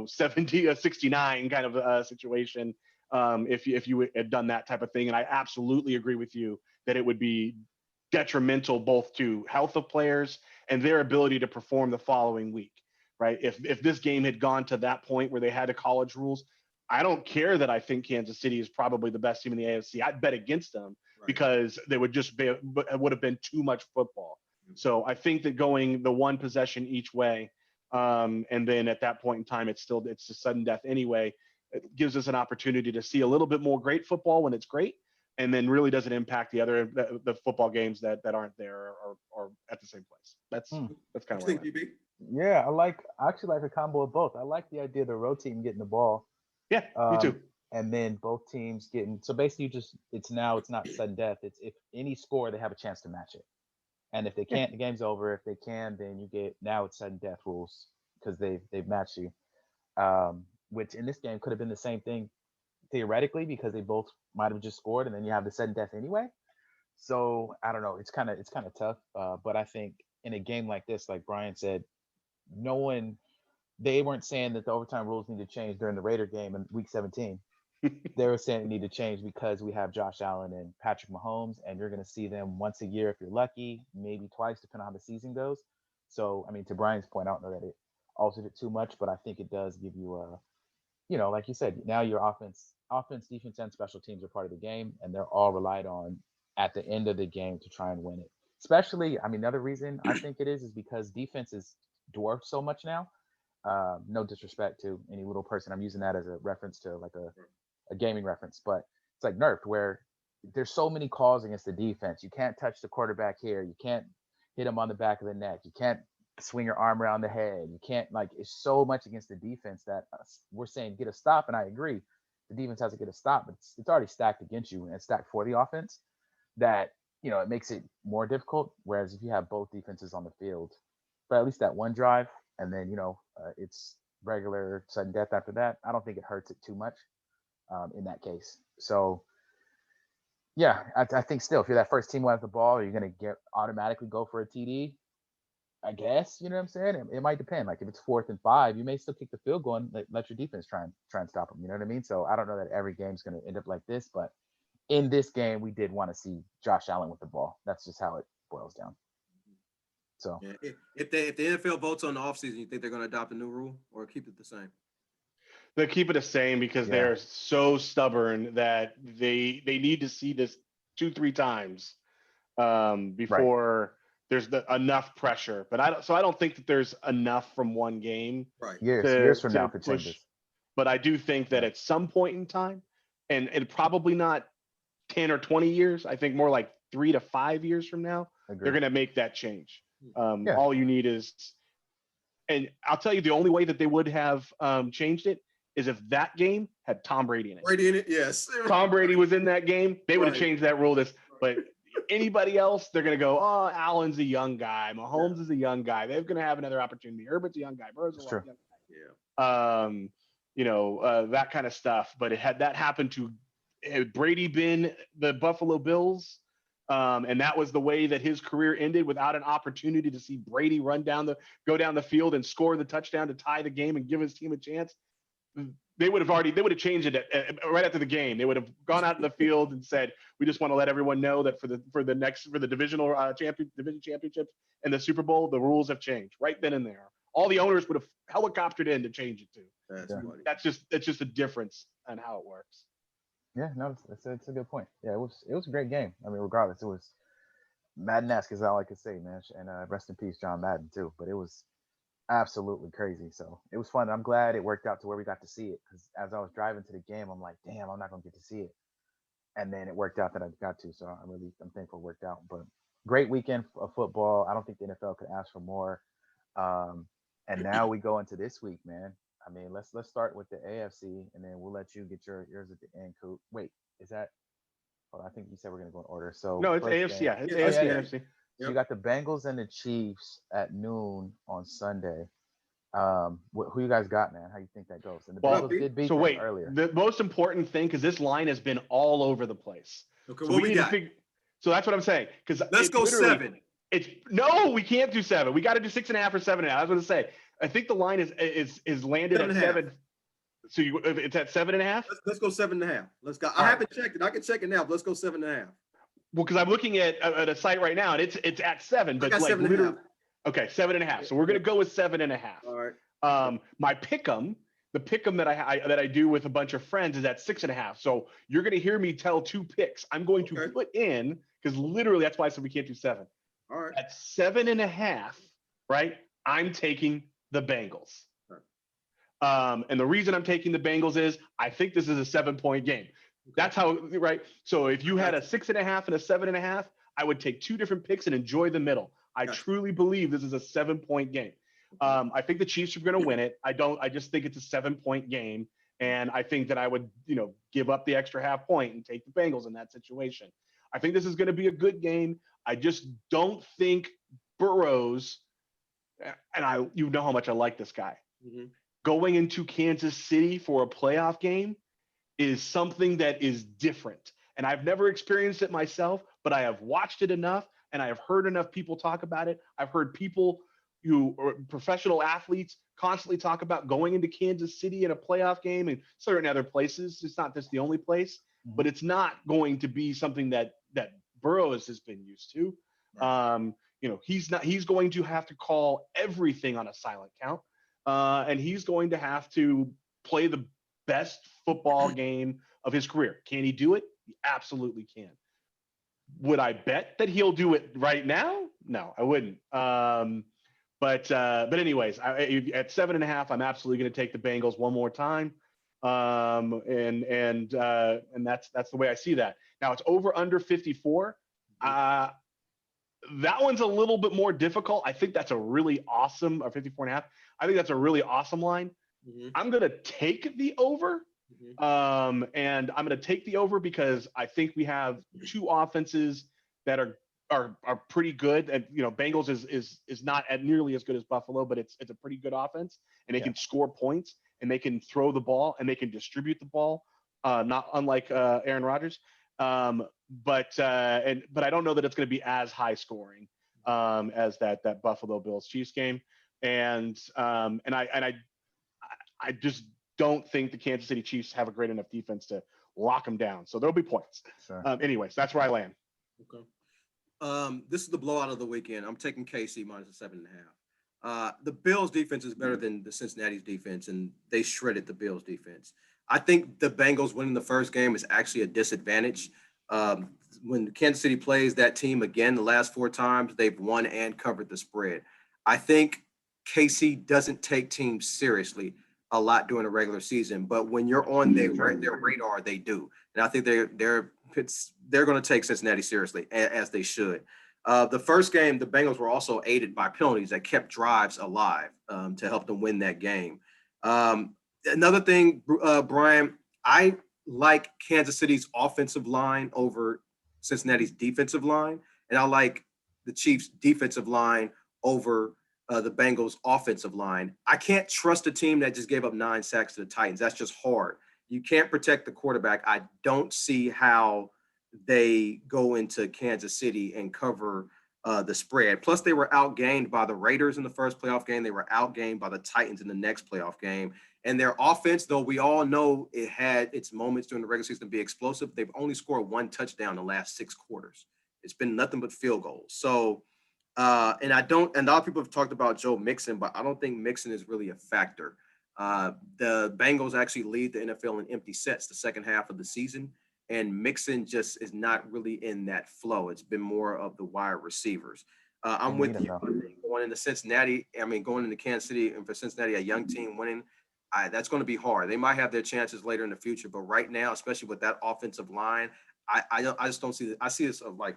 70, 69 kind of a situation, if you had done that type of thing. And I absolutely agree with you that it would be detrimental both to health of players and their ability to perform the following week, right? If this game had gone to that point where they had a college rules, I don't care that I think Kansas City is probably the best team in the AFC. I'd bet against them, because they would would have been too much football. So I think that going the 1 possession each way, and then at that point in time, it's a sudden death anyway. It gives us an opportunity to see a little bit more great football when it's great, and then really doesn't impact the football games that aren't there or at the same place. That's kind of what I think. Yeah, I actually like a combo of both. I like the idea of the road team getting the ball. Yeah, me too. And then both teams getting, so basically it's not sudden death. It's if any score, they have a chance to match it. And if they can't, the game's over. If they can, then now it's sudden death rules, because they've matched you. Which in this game could have been the same thing theoretically, because they both might have just scored, and then you have the sudden death anyway. So I don't know. It's kind of tough. But I think in a game like this, like Brian said, no one they weren't saying that the overtime rules need to change during the Raider game in Week 17. They were saying it need to change because we have Josh Allen and Patrick Mahomes, and you're going to see them once a year if you're lucky, maybe twice, depending on how the season goes. So, I mean, to Brian's point, I don't know that it altered it too much, but I think it does give you a, like you said, now your offense, defense, and special teams are part of the game, and they're all relied on at the end of the game to try and win it. Especially, I mean, another reason I think it is because defense is dwarfed so much now. No disrespect to any little person. I'm using that as a reference to like a gaming reference, but it's like nerfed where there's so many calls against the defense. You can't touch the quarterback here. You can't hit him on the back of the neck. You can't swing your arm around the head. You can't it's so much against the defense that we're saying get a stop. And I agree, the defense has to get a stop, but it's already stacked against you and stacked for the offense that, it makes it more difficult. Whereas if you have both defenses on the field for at least that one drive, and then, it's regular sudden death after that, I don't think it hurts it too much. In that case. So yeah, I think still if you're that first team without the ball, you're going to automatically go for a TD, I guess. You know what I'm saying? It might depend. Like if it's 4th and 5, you may still kick the field goal and let your defense try and stop them. You know what I mean? So I don't know that every game's going to end up like this, but in this game, we did want to see Josh Allen with the ball. That's just how it boils down. So yeah, if the NFL votes on the offseason, you think they're going to adopt a new rule or keep it the same? They keep it the same because they're so stubborn that they need to see this 2-3 times before there's enough pressure. But I don't think that there's enough from one game. Right. Years from now could change this. But I do think that at some point in time, and probably not 10 or 20 years, I think more like 3 to 5 years from now, they're going to make that change. All you need is, and I'll tell you, the only way that they would have changed it is if that game had Tom Brady in it. Brady in it, yes. Tom Brady was in that game, they would have changed that rule. But anybody else, they're going to go, oh, Allen's a young guy. Mahomes is a young guy. They're going to have another opportunity. Herbert's a young guy. Burrow's a young guy. Yeah. That kind of stuff. But had that happened to had Brady been the Buffalo Bills, and that was the way that his career ended without an opportunity to see Brady go down the field and score the touchdown to tie the game and give his team a chance, they would have changed it right after the game. They would have gone out in the field and said, we just want to let everyone know that for the divisional division championships and the Super Bowl, the rules have changed right then and there. All the owners would have helicoptered in to change it too. That's just a difference on how it works. Yeah, no, it's a good point. Yeah, it was a great game. I mean, regardless, it was Madden-esque is all I could say, man. And rest in peace, John Madden too. But it was absolutely crazy. So it was fun. I'm glad it worked out to where we got to see it, because as I was driving to the game, I'm like, damn, I'm not gonna get to see it. And then it worked out that I got to. So I'm thankful it worked out. But great weekend of football. I don't think the NFL could ask for more. And now we go into this week, man. I mean, let's start with the AFC, and then we'll let you get yours at the end, Coop. Wait, is that? Well, I think you said we're gonna go in order. So no, it's AFC. Yeah, it's AFC. AFC. So you got the Bengals and the Chiefs at noon on Sunday. Who you guys got, man? How you think that goes? And the Bengals did beat them earlier. The most important thing, because this line has been all over the place. Okay, so what we got? So that's what I'm saying. Because let's go 7. No, we can't do 7. We got to do 6.5 or 7.5. I was going to say. I think the line is landed at 7. So it's at 7.5. Let's go 7.5. Let's go. I haven't checked it. I can check it now. But let's go 7.5. Well, because I'm looking at a site right now, and it's at 7. But I got 7.5. Okay, 7.5. So we're going to go with 7.5. All right. My pick'em, the pick'em that I do with a bunch of friends is at 6.5. So you're going to hear me tell 2 picks. I'm going to put in, because literally that's why I said we can't do 7. All right. At 7.5, right? I'm taking the Bengals. And the reason I'm taking the Bengals is I think this is a 7-point game. That's how, right? So if you had a 6.5 and a 7.5, I would take 2 different picks and enjoy the middle. I truly believe this is a 7-point game. I think the Chiefs are going to win it. I just think it's a 7-point game. And I think that I would, give up the extra half point and take the Bengals in that situation. I think this is going to be a good game. I just don't think Burrows, and you know how much I like this guy, going into Kansas City for a playoff game is something that is different. And I've never experienced it myself, but I have watched it enough, and I have heard enough people talk about it. I've heard people, professional athletes constantly talk about going into Kansas City in a playoff game and certain other places. It's not just the only place, but it's not going to be something that Burrows has been used to. Right. He's going to have to call everything on a silent count. And he's going to have to play the best football game of his career. Can he do it? He absolutely can. Would I bet that he'll do it right now? No, I wouldn't. But anyways, at 7.5, I'm absolutely going to take the Bengals one more time. And that's the way I see that. Now it's over under 54. That one's a little bit more difficult. I think that's a really awesome, or 54.5. I think that's a really awesome line. I'm going to take the over. And I'm going to take the over because I think we have two offenses that are pretty good. And Bengals is not nearly as good as Buffalo, but it's a pretty good offense, and they can score points, and they can throw the ball, and they can distribute the ball, not unlike Aaron Rodgers. But I don't know that it's going to be as high scoring as that Buffalo Bills Chiefs game, and I just don't think the Kansas City Chiefs have a great enough defense to lock them down. So there'll be points. Sure. Anyways, that's where I land. Okay. This is the blowout of the weekend. I'm taking KC minus a 7.5. The Bills defense is better than the Cincinnati's defense, and they shredded the Bills defense. I think the Bengals winning the first game is actually a disadvantage. When Kansas City plays that team again, the last 4 times, they've won and covered the spread. I think KC doesn't take teams seriously a lot during the regular season, but when you're on their radar, they do. And I think they're going to take Cincinnati seriously, as they should. The first game, the Bengals were also aided by penalties that kept drives alive to help them win that game. Another thing, Brian, I like Kansas City's offensive line over Cincinnati's defensive line, and I like the Chiefs' defensive line over the Bengals' offensive line. I can't trust a team that just gave up 9 sacks to the Titans. That's just hard. You can't protect the quarterback. I don't see how they go into Kansas City and cover the spread. Plus, they were outgained by the Raiders in the first playoff game. They were outgained by the Titans in the next playoff game. And their offense, though we all know it had its moments during the regular season to be explosive, they've only scored 1 touchdown in the last 6 quarters. It's been nothing but field goals. So, and a lot of people have talked about Joe Mixon, but I don't think Mixon is really a factor. The Bengals actually lead the NFL in empty sets the second half of the season, and Mixon just is not really in that flow. It's been more of the wide receivers. I'm with you. Going into Cincinnati, going into Kansas City, and for Cincinnati, a young team winning, that's going to be hard. They might have their chances later in the future, but right now, especially with that offensive line, I just don't see it. I see this like,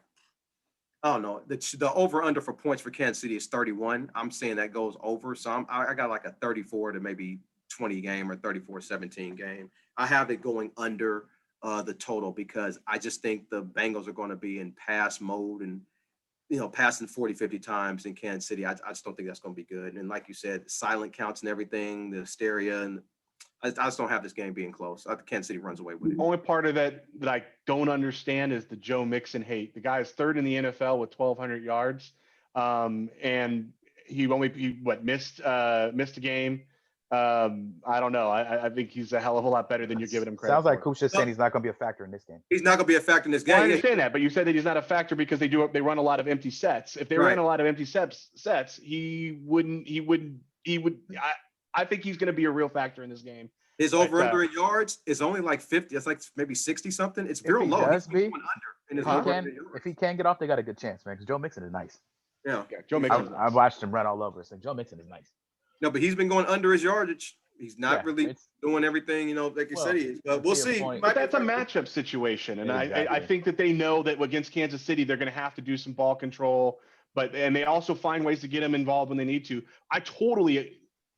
I don't know. The over-under for points for Kansas City is 31. I'm saying that goes over. So I got like a 34 to maybe 20 game or 34-17 game. I have it going under the total because I just think the Bengals are going to be in pass mode and, passing 40, 50 times in Kansas City. I just don't think that's going to be good. And like you said, silent counts and everything, the hysteria, and I just don't have this game being close. I think Kansas City runs away with it. The only part of that I don't understand is the Joe Mixon hate. The guy is 3rd in the NFL with 1,200 yards, and he missed a game. I don't know. I think he's a hell of a lot better than you're giving him credit. Sounds like for. Coop's just saying he's not going to be a factor in this game. He's not going to be a factor in this game. Well, I understand that, but you said that he's not a factor because they run a lot of empty sets. If they ran a lot of empty sets, he would. I think he's going to be a real factor in this game. His over-under in yards is only like 50. It's like maybe 60-something. It's very low. If he can get off, they got a good chance, man, because Joe Mixon is nice. Yeah, Joe Mixon. I've watched him run all over. So Joe Mixon is nice. No, but he's been going under his yardage. He's not really doing everything, like you said he is. But we'll see. But that's a matchup situation. And I think that they know that against Kansas City, they're going to have to do some ball control. And they also find ways to get him involved when they need to.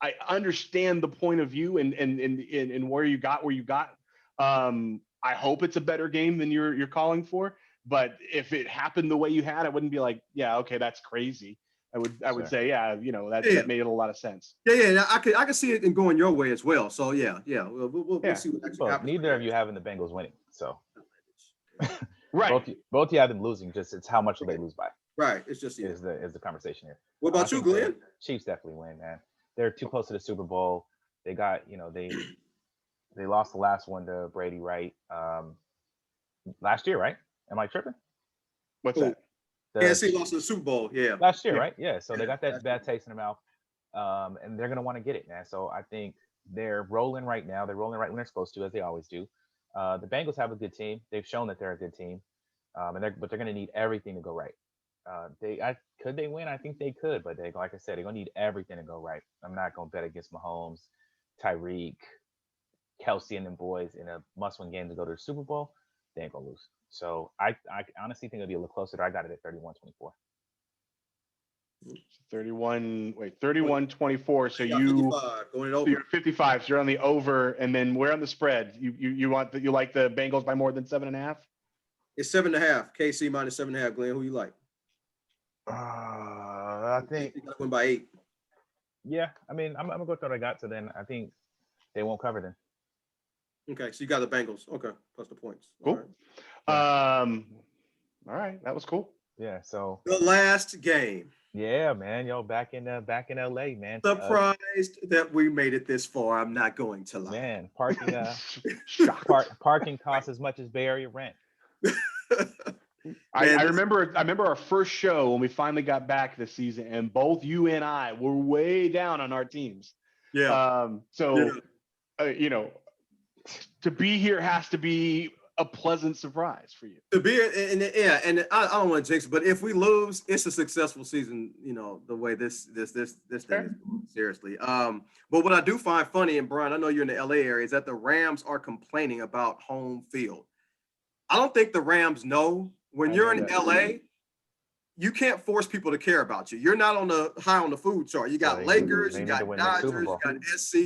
I understand the point of view and where you got. I hope it's a better game than you're calling for. But if it happened the way you had, I wouldn't be like, yeah, okay, that's crazy. I would say, that made a lot of sense. Yeah. I could see it going your way as well. So yeah. We'll see what actually happens. Neither of you having the Bengals winning. So right. Both you have them losing. Just it's how much will they lose by? Right. It's just is the conversation here. What about you, Glenn? Chiefs definitely win, man. They're too close to the Super Bowl. They got, they lost the last one to Brady, right? Last year, right? Am I tripping? What's that? Kansas City lost to the Super Bowl. Yeah. Last year, right? Yeah. So they got that bad taste in their mouth, and they're gonna want to get it, man. So I think they're rolling right now. They're rolling right when they're supposed to, as they always do. The Bengals have a good team. They've shown that they're a good team, but they're gonna need everything to go right. Could they win? I think they could, but like I said, they're gonna need everything to go right. I'm not gonna bet against Mahomes, Tyreek, Kelsey, and them boys in a must-win game to go to the Super Bowl. They ain't gonna lose. So I honestly think it'll be a little closer. I got it at 31-24. 31-24. So you 55, going over. you're 55. So you're on the over, and then we're on the spread. You like the Bengals by more than 7.5? It's 7.5. KC minus 7.5. Glenn, who you like? I think You win by 8. Yeah, I mean, I'm gonna go with what I got. So then I think they won't cover then. Okay, so you got the Bengals. Okay, plus the points. Cool. All right, that was cool. Yeah. So The last game. yeah, man, back in LA, man. Surprised that we made it this far. I'm not going to lie. Man, parking costs as much as Bay Area rent. I remember our first show when we finally got back this season, and both you and I were way down on our teams. Yeah. To be here has to be a pleasant surprise for you. To be and I don't want to jinx it, but if we lose, it's a successful season. The way this thing is going, seriously. But what I do find funny, and Brian, I know you're in the LA area, is that the Rams are complaining about home field. I don't think the Rams know when you're in LA, you can't force people to care about you. You're not high on the food chart. You got Lakers, you got Dodgers, you got SC.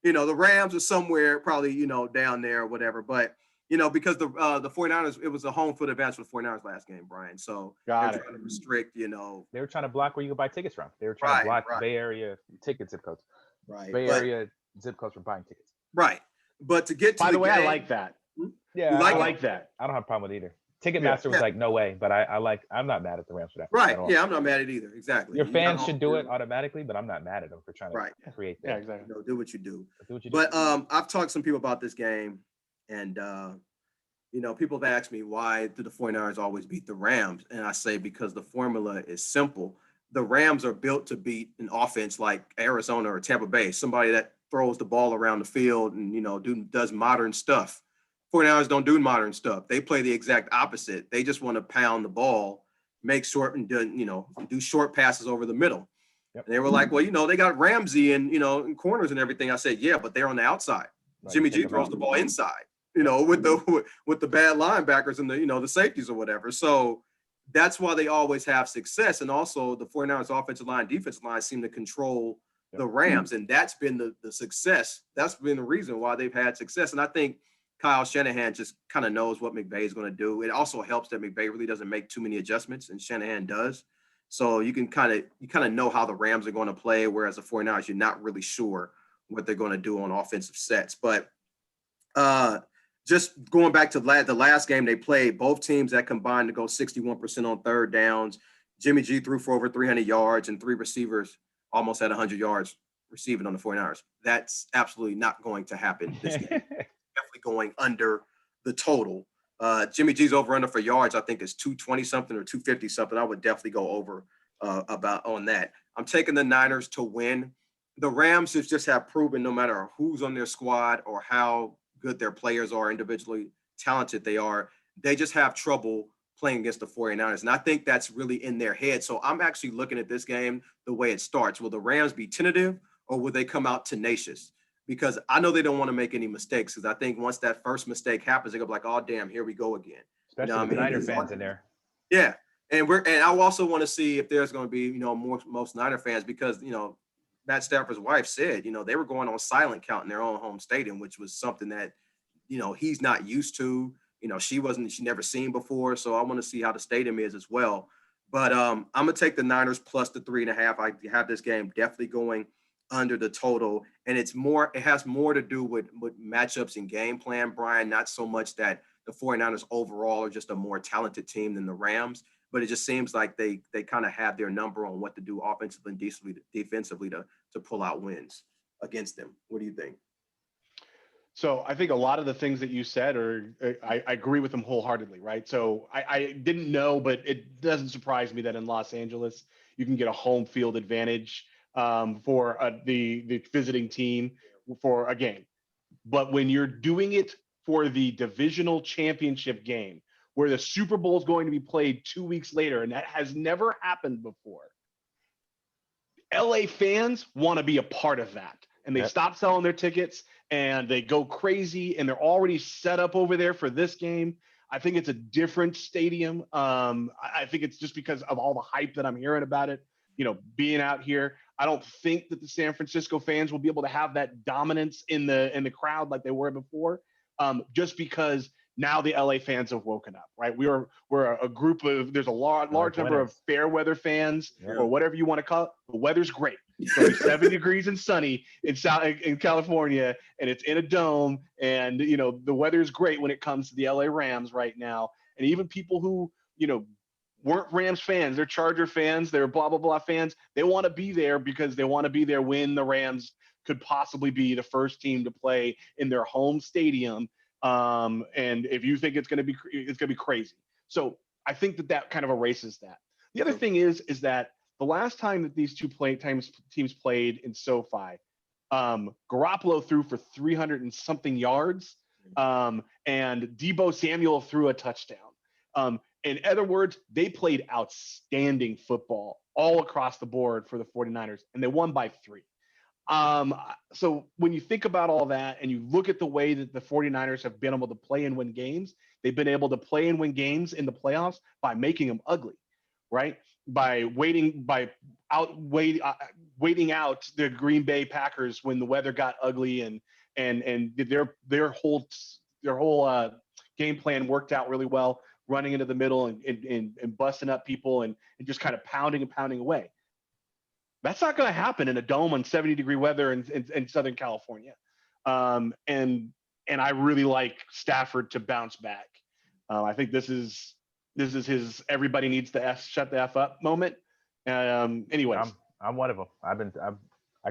The Rams are somewhere probably, down there or whatever. But, because the 49ers, it was a home field advantage for the 49ers last game, Brian. So they're trying to restrict, They were trying to block where you could buy tickets from. They were trying to block Bay Area ticket zip codes. Right. Area zip codes for buying tickets. Right. But to get to By the way, game, I like that. Yeah, I like that. I don't have a problem with either. Ticketmaster was like, no way, but I'm not mad at the Rams for that. Right. Yeah, I'm not mad at either. Exactly. Your fans should do it automatically, but I'm not mad at them for trying to create that. Yeah, exactly. Do what you do. But I've talked to some people about this game, and people have asked me, why do the 49ers always beat the Rams? And I say, because the formula is simple. The Rams are built to beat an offense like Arizona or Tampa Bay, somebody that throws the ball around the field and does modern stuff. 49ers don't do modern stuff. They play the exact opposite. They just want to pound the ball, make short and do short passes over the middle. Yep. And they were like, well, they got Ramsey and in corners and everything. I said, yeah, but they're on the outside. Right. Jimmy G throws the ball inside, with the bad linebackers and the safeties or whatever. So that's why they always have success. And also the 49ers offensive line, defensive line seem to control the Rams. And that's been the success. That's been the reason why they've had success. And I think Kyle Shanahan just kind of knows what McVay is going to do. It also helps that McVay really doesn't make too many adjustments, and Shanahan does. So you kind of know how the Rams are going to play, whereas the 49ers, you're not really sure what they're going to do on offensive sets. But just going back to the last game they played, both teams that combined to go 61% on third downs. Jimmy G threw for over 300 yards, and 3 receivers almost had 100 yards receiving on the 49ers. That's absolutely not going to happen this game. Definitely going under the total. Jimmy G's over under for yards, I think, is 220 something or 250 something. I would definitely go over about on that. I'm taking the Niners to win. The Rams just have proven, no matter who's on their squad or how good their players are, individually talented they are, they just have trouble playing against the 49ers. And I think that's really in their head. So I'm actually looking at this game the way it starts. Will the Rams be tentative, or will they come out tenacious? Because I know they don't want to make any mistakes, because I think once that first mistake happens, they're going to be like, oh, damn, here we go again. Especially with the Niner fans in there. Yeah. And I also want to see if there's going to be, most Niner fans, because, Matt Stafford's wife said, they were going on silent count in their own home stadium, which was something that, he's not used to. She never seen before. So I want to see how the stadium is as well. But I'm going to take the Niners plus the 3.5. I have this game definitely going under the total, and it has more to do with matchups and game plan, Brian, not so much that the 49ers overall are just a more talented team than the Rams. but it just seems like they kind of have their number on what to do offensively and defensively to pull out wins against them. What do you think? So I think a lot of the things that you said I agree with them wholeheartedly, right? So I didn't know, but it doesn't surprise me that in Los Angeles, you can get a home field advantage for the visiting team for a game. But when you're doing it for the divisional championship game, where the Super Bowl is going to be played 2 weeks later, and that has never happened before, LA fans want to be a part of that. And they stop selling their tickets and they go crazy, and they're already set up over there for this game. I think it's a different stadium. I think it's just because of all the hype that I'm hearing about it, being out here. I don't think that the San Francisco fans will be able to have that dominance in the crowd like they were before, just because now the LA fans have woken up, right? We're a group of, there's a large number of fair weather fans or whatever you want to call it. The weather's great. It's going to be 70 degrees and sunny in California, and it's in a dome. And, the weather's great when it comes to the LA Rams right now. And even people who, weren't Rams fans, they're Charger fans, they're blah, blah, blah fans. They want to be there because they want to be there when the Rams could possibly be the first team to play in their home stadium. And if you think it's going to be crazy. So I think that kind of erases that. The other thing is that the last time that these two teams played in SoFi, Garoppolo threw for 300 and something yards, and Deebo Samuel threw a touchdown. In other words, they played outstanding football all across the board for the 49ers, and they won by 3. So when you think about all that and you look at the way that the 49ers have been able to play and win games, they've been able to play and win games in the playoffs by making them ugly, right? By waiting out the Green Bay Packers when the weather got ugly and their whole game plan worked out really well, running into the middle and busting up people and just kind of pounding away. That's not going to happen in a dome on 70-degree weather in Southern California. And I really like Stafford to bounce back. I think this is his everybody needs to shut the F up moment. Anyways. I'm one of them. I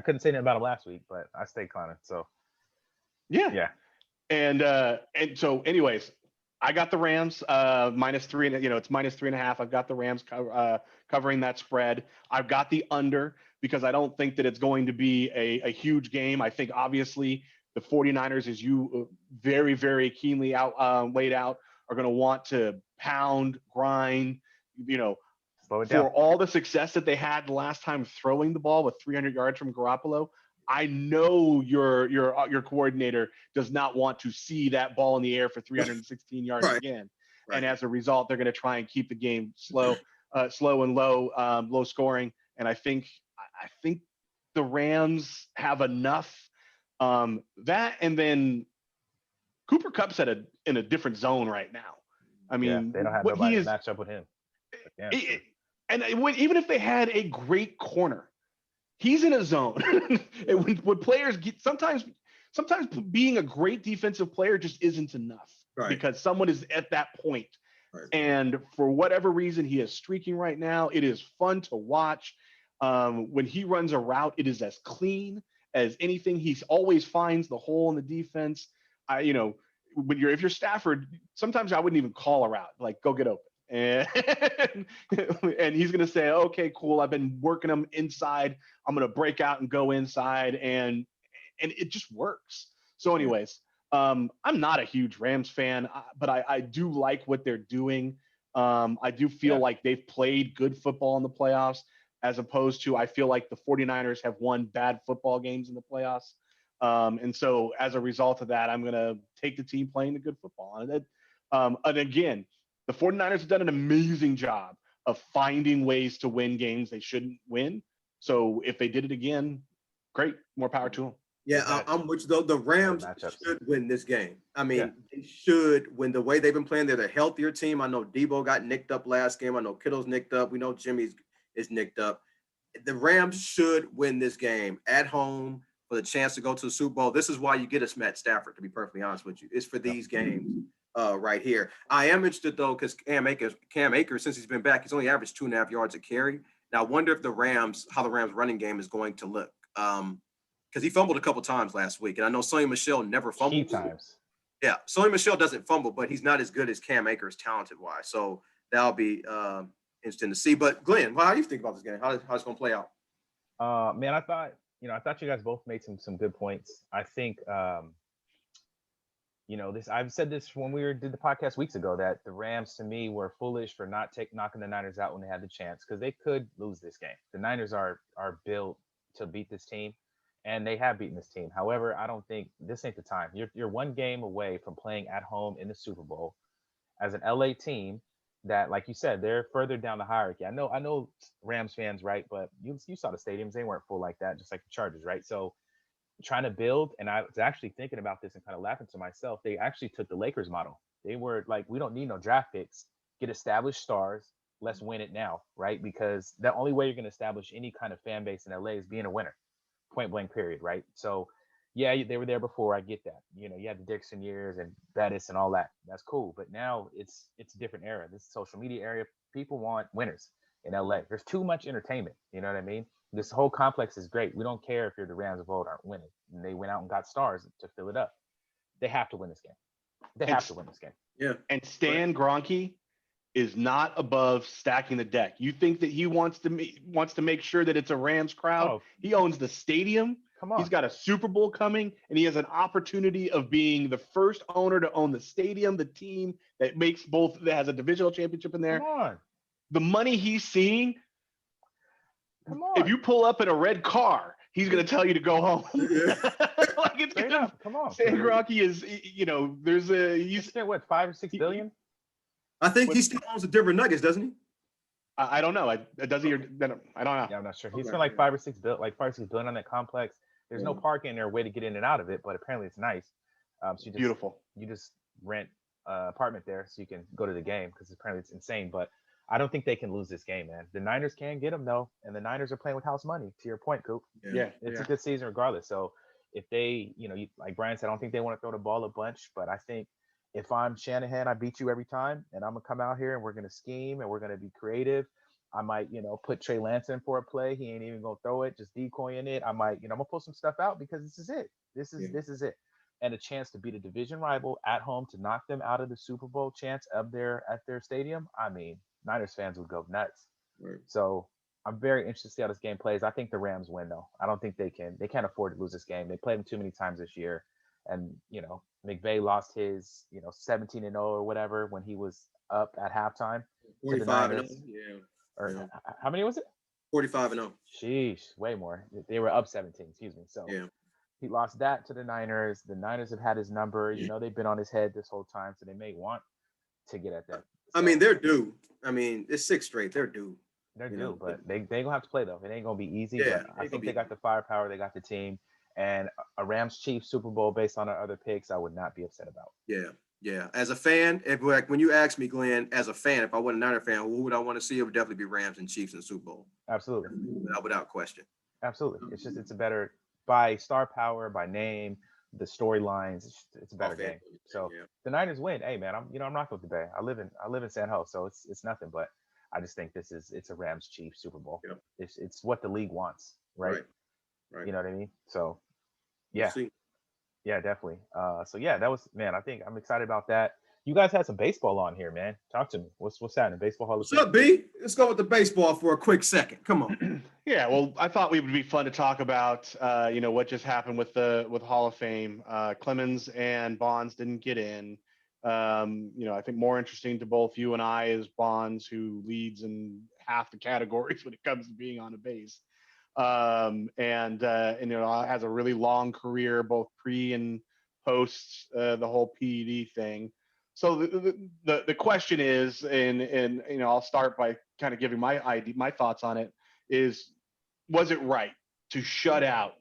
couldn't say anything about him last week, but I stay kind of, so. Yeah. And so anyways, I got the Rams -3, it's -3.5. I've got the Rams covering that spread. I've got the under because I don't think that it's going to be a huge game. I think obviously the 49ers, as you very, very keenly laid out, are going to want to pound, grind, Slow it down. for all the success that they had the last time throwing the ball with 300 yards from Garoppolo. I know your coordinator does not want to see that ball in the air for 316 yards again. Right. And as a result, they're going to try and keep the game slow and low scoring. And I think the Rams have enough that, and then Cooper Kupp's in a different zone right now. I mean, they don't have nobody to match up with him. And even if they had a great corner, he's in a zone. And when players get sometimes being a great defensive player just isn't enough because someone is at that point. Right. And for whatever reason, he is streaking right now. It is fun to watch. When he runs a route, it is as clean as anything. He always finds the hole in the defense. If you're Stafford, sometimes I wouldn't even call a route, like go get open. And he's going to say, okay, cool. I've been working them inside. I'm going to break out and go inside. And it just works. So anyways, I'm not a huge Rams fan, but I do like what they're doing. I do feel like they've played good football in the playoffs, as opposed to, I feel like the 49ers have won bad football games in the playoffs. And so as a result of that, I'm going to take the team playing the good football. And again, the 49ers have done an amazing job of finding ways to win games they shouldn't win. So if they did it again, great, more power to them. Yeah, I'm with you though. The Rams should win this game. I mean, they should win. The way they've been playing, they're the healthier team. I know Deebo got nicked up last game. I know Kittle's nicked up. We know Jimmy is nicked up. The Rams should win this game at home for the chance to go to the Super Bowl. This is why you get us Matt Stafford, to be perfectly honest with you. It's for these games. right here. I am interested though, because Cam Akers, since he's been back, he's only averaged 2.5 yards a carry. Now I wonder if how the Rams running game is going to look. Because he fumbled a couple times last week, and I know Sonny Michel never fumbles. Key times. Yeah, Sonny Michel doesn't fumble, but he's not as good as Cam Akers talented wise. So that'll be interesting to see. But Glenn, how do you think about this game? How's it going to play out? Man, I thought you guys both made some good points. I think I've said this when we did the podcast weeks ago, that the Rams to me were foolish for not knocking the Niners out when they had the chance, because they could lose this game. The Niners are built to beat this team, and they have beaten this team. However, I don't think this ain't the time. You're one game away from playing at home in the Super Bowl as an LA team that, like you said, they're further down the hierarchy. I know Rams fans, right? But you saw the stadiums; they weren't full like that, just like the Chargers, right? So trying to build, and I was actually thinking about this and kind of laughing to myself. They actually took the Lakers model. They were like, we don't need no draft picks. Get established stars. Let's win it now, right? Because the only way you're going to establish any kind of fan base in LA is being a winner, point blank, period, right? So, yeah, they were there before. I get that. You had the Dixon years and Bettis and all that. That's cool. But now it's a different era. This social media era. People want winners in LA. There's too much entertainment. You know what I mean? This whole complex is great. We don't care if you're the Rams of old aren't winning. And they went out and got stars to fill it up. They have to win this game. They have to win this game. Yeah. And Stan Kroenke is not above stacking the deck. You think that he wants to make sure that it's a Rams crowd? Oh. He owns the stadium. Come on. He's got a Super Bowl coming, and he has an opportunity of being the first owner to own the stadium, the team that has a divisional championship in there. Come on. The money he's seeing. Come on. If you pull up in a red car, he's going to tell you to go home. Like it's Fair enough. Come on. Stan Kroenke is, He spent what, $5 or $6 billion? I think he still owns the Denver Nuggets, doesn't he? I don't know. Does he? I don't know. Yeah, I'm not sure. He spent like $5 or $6 billion on that complex. There's no parking there, way to get in and out of it, but apparently it's nice. So Beautiful. You just rent an apartment there so you can go to the game, because apparently it's insane. But I don't think they can lose this game, man. The Niners can get them though, and the Niners are playing with house money. To your point, Coop. Yeah. It's a good season regardless. So if they, like Brian said, I don't think they want to throw the ball a bunch, but I think if I'm Shanahan, I beat you every time, and I'm gonna come out here and we're gonna scheme and we're gonna be creative. I might, put Trey Lance in for a play. He ain't even gonna throw it, just decoying it. I might, I'm gonna pull some stuff out, because this is it. This is it. And a chance to beat a division rival at home, to knock them out of the Super Bowl chance at their stadium. I mean, Niners fans would go nuts. Right. So I'm very interested to see how this game plays. I think the Rams win though. I don't think they can't afford to lose this game. They played them too many times this year. And, McVay lost his, 17-0 or whatever when he was up at halftime. 45-0. Yeah. Or how many was it? 45-0. Sheesh, way more. They were up 17, excuse me. So yeah, he lost that to the Niners. The Niners have had his number. They've been on his head this whole time, so they may want to get at that. So, I mean, they're due. I mean, it's 6 straight. They're due. They're due, but they gonna have to play though. It ain't gonna be easy. Yeah, but I think they got the firepower. They got the team, and a Rams Chiefs Super Bowl based on our other picks, I would not be upset about. Yeah. As a fan, when you ask me, Glenn, as a fan, if I wasn't a Niner fan, who would I want to see? It would definitely be Rams and Chiefs in the Super Bowl. Absolutely. Without question. Absolutely. It's a better, by star power, by name, the storylines. It's a better game. So the Niners win. Hey man, I'm not with the Bay. I live in San Jose, so it's nothing. But I just think it's a Rams Chiefs Super Bowl. Yep. It's what the league wants, right? You know what I mean? So yeah. Yeah, definitely. So yeah, that was, man, I think I'm excited about that. You guys had some baseball on here, man. Talk to me. What's happening? Baseball Hall of Fame. What's up, B? Let's go with the baseball for a quick second. Come on. Yeah, well, I thought it would be fun to talk about, what just happened with Hall of Fame. Clemens and Bonds didn't get in. I think more interesting to both you and I is Bonds, who leads in half the categories when it comes to being on a base. And has a really long career, both pre and post the whole PED thing. So the question is, and I'll start by kind of giving my thoughts on it, is, was it right to shut out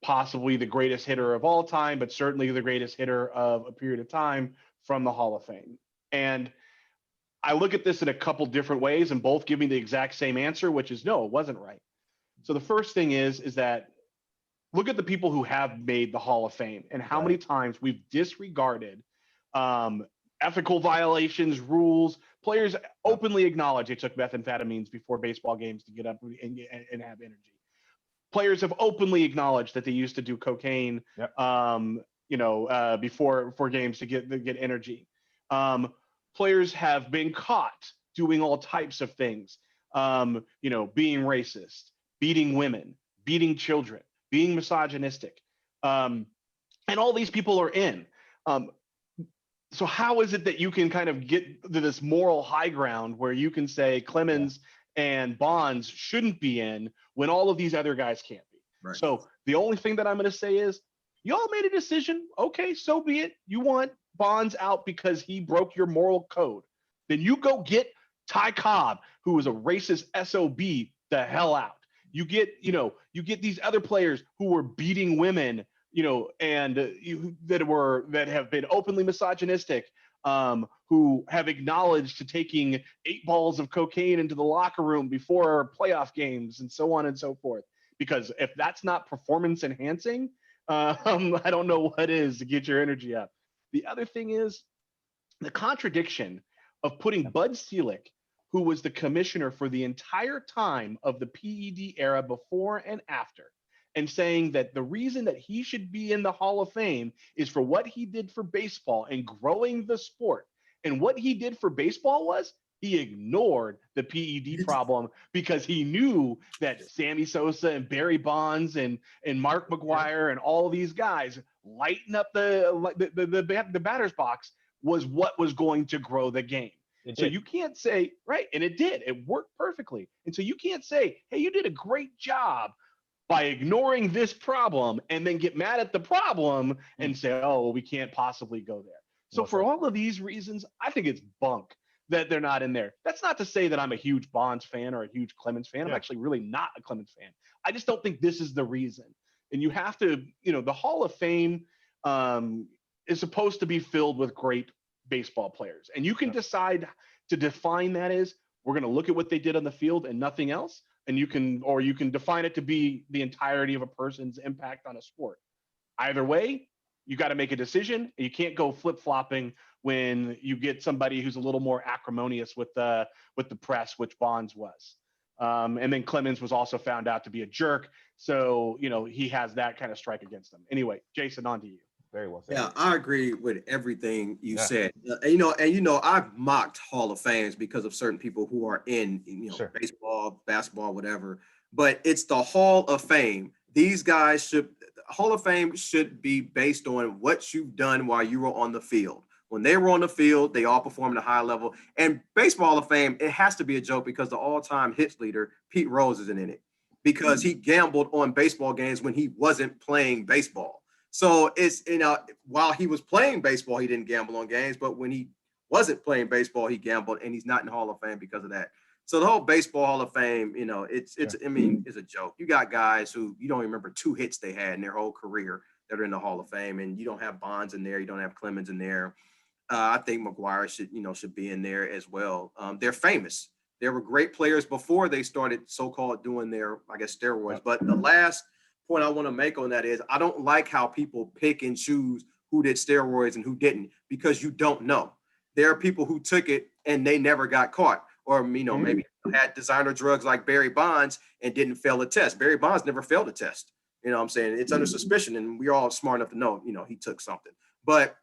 possibly the greatest hitter of all time, but certainly the greatest hitter of a period of time from the Hall of Fame? And I look at this in a couple different ways, and both give me the exact same answer, which is no, it wasn't right. So the first thing is that look at the people who have made the Hall of Fame and how many times we've disregarded ethical violations, rules. Players openly acknowledge they took methamphetamines before baseball games to get up and have energy. Players have openly acknowledged that they used to do cocaine, before games to get energy. Players have been caught doing all types of things, being racist, beating women, beating children, being misogynistic. And all these people are in. So how is it that you can kind of get to this moral high ground where you can say Clemens and Bonds shouldn't be in when all of these other guys can't be? Right. So the only thing that I'm going to say is y'all made a decision. Okay, so be it. You want Bonds out because he broke your moral code. Then you go get Ty Cobb, who is a racist SOB, the hell out. You get these other players who were beating women, that have been openly misogynistic, who have acknowledged to taking 8 balls of cocaine into the locker room before playoff games and so on and so forth. Because if that's not performance enhancing, I don't know what is to get your energy up. The other thing is the contradiction of putting Bud Selig, who was the commissioner for the entire time of the PED era before and after, and saying that the reason that he should be in the Hall of Fame is for what he did for baseball and growing the sport. And what he did for baseball was he ignored the PED problem because he knew that Sammy Sosa and Barry Bonds and Mark McGwire and all these guys lighting up the batter's box was what was going to grow the game. So you can't say, right, and it did. It worked perfectly. And so you can't say, hey, you did a great job by ignoring this problem and then get mad at the problem and say, oh, well, we can't possibly go there. So for all of these reasons, I think it's bunk that they're not in there. That's not to say that I'm a huge Bonds fan or a huge Clemens fan. I'm actually really not a Clemens fan. I just don't think this is the reason. And you have to, the Hall of Fame is supposed to be filled with great baseball players. And you can decide to define that as we're going to look at what they did on the field and nothing else. And you can define it to be the entirety of a person's impact on a sport. Either way, you got to make a decision. And you can't go flip-flopping when you get somebody who's a little more acrimonious with the press, which Bonds was. And then Clemens was also found out to be a jerk. So, he has that kind of strike against him. Anyway, Jason, on to you. Very well said. Yeah, I agree with everything you said. I've mocked Hall of Fames because of certain people who are in, baseball, basketball, whatever. But it's the Hall of Fame. These guys Hall of Fame should be based on what you've done while you were on the field. When they were on the field, they all performed at a high level. And Baseball Hall of Fame, it has to be a joke because the all-time hits leader, Pete Rose, isn't in it because he gambled on baseball games when he wasn't playing baseball. So it's, while he was playing baseball, he didn't gamble on games, but when he wasn't playing baseball, he gambled, and he's not in the Hall of Fame because of that. So the whole Baseball Hall of Fame, it's a joke. You got guys who you don't remember 2 hits they had in their whole career that are in the Hall of Fame, and you don't have Bonds in there, you don't have Clemens in there. I think McGwire should be in there as well. They're famous. There were great players before they started so-called doing their, steroids. But the last point I want to make on that is I don't like how people pick and choose who did steroids and who didn't because you don't know. There are people who took it and they never got caught, or maybe had designer drugs like Barry Bonds and didn't fail a test. Barry Bonds never failed a test. What I'm saying? It's under suspicion, and we're all smart enough to know, he took something. But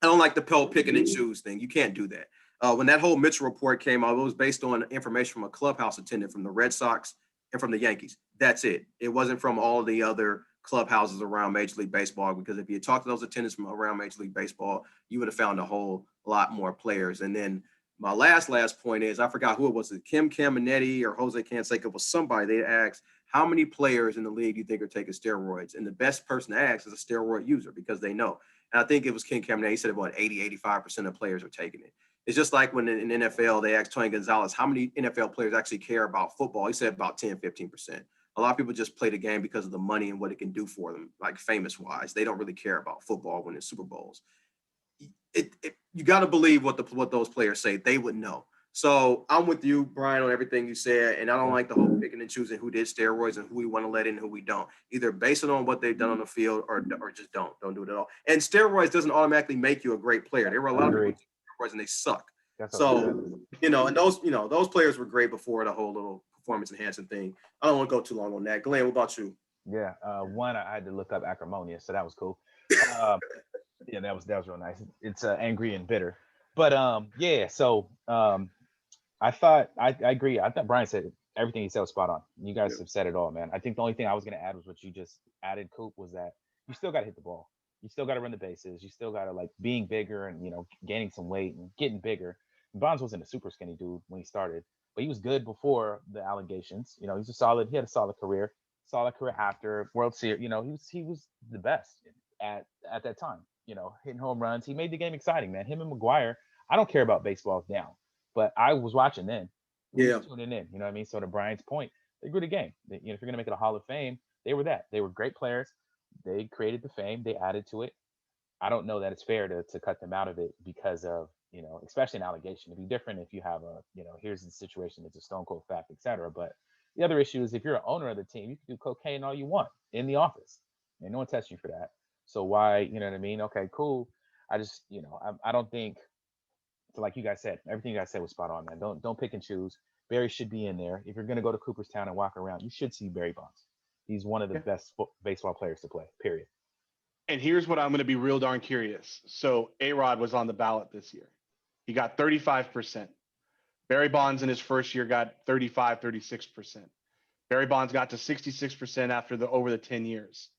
I don't like the picking and choose thing. You can't do that. When that whole Mitchell report came out, it was based on information from a clubhouse attendant from the Red Sox and from the Yankees. That's it. It wasn't from all the other clubhouses around Major League Baseball, because if you had talked to those attendants from around Major League Baseball, you would have found a whole lot more players. And then my last point is, I forgot who it was, Kim Caminetti or Jose Canseco. It was somebody. They asked, how many players in the league do you think are taking steroids? And the best person to ask is a steroid user, because they know. And I think it was Kim Caminetti. He said about 85% of players are taking it. It's just like when in NFL, they asked Tony Gonzalez, how many NFL players actually care about football? He said about 10, 15%. A lot of people just play the game because of the money and what it can do for them, like famous wise. They don't really care about football when it's Super Bowls. You got to believe what those players say. They would know. So I'm with you, Brian, on everything you said, and I don't like the whole picking and choosing who did steroids and who we want to let in and who we don't. Either base it on what they've done on the field or just don't do it at all. And steroids doesn't automatically make you a great player. There were a lot of people who took steroids and they suck. So, and those players were great before the whole little performance enhancing thing. I don't want to go too long on that. Glenn, what about you? Yeah, one I had to look up acrimonious, so that was cool. Yeah, that was real nice. It's angry and bitter, but yeah. So I thought I agree. I thought Brian said everything he said was spot on. You guys have said it all, man. I think the only thing I was gonna add was what you just added, Coop, was that you still got to hit the ball. You still got to run the bases. You still got to like being bigger and gaining some weight and getting bigger. Bonds wasn't a super skinny dude when he started, but he was good before the allegations. He had a solid career after World Series. He was the best at that time. Hitting home runs. He made the game exciting, man. Him and McGuire. I don't care about baseball now, but I was watching then. We was tuning in. You know what I mean? So to Brian's point, they grew the game. If you're gonna make it a Hall of Fame, they were that. They were great players. They created the fame. They added to it. I don't know that it's fair to cut them out of it because of especially an allegation. It'd be different if you have here's the situation, it's a stone cold fact, etc. But the other issue is if you're an owner of the team, you can do cocaine all you want in the office, and no one tests you for that. So why, you know what I mean? Okay, cool. I just, I don't think, so like you guys said, everything you guys said was spot on, man. Don't pick and choose. Barry should be in there. If you're gonna go to Cooperstown and walk around, you should see Barry Bonds. He's one of the best baseball players to play. Period. And here's what I'm going to be real darn curious. So A-Rod was on the ballot this year. He got 35%. Barry Bonds in his first year got 35, 36%. Barry Bonds got to 66% over the 10 years.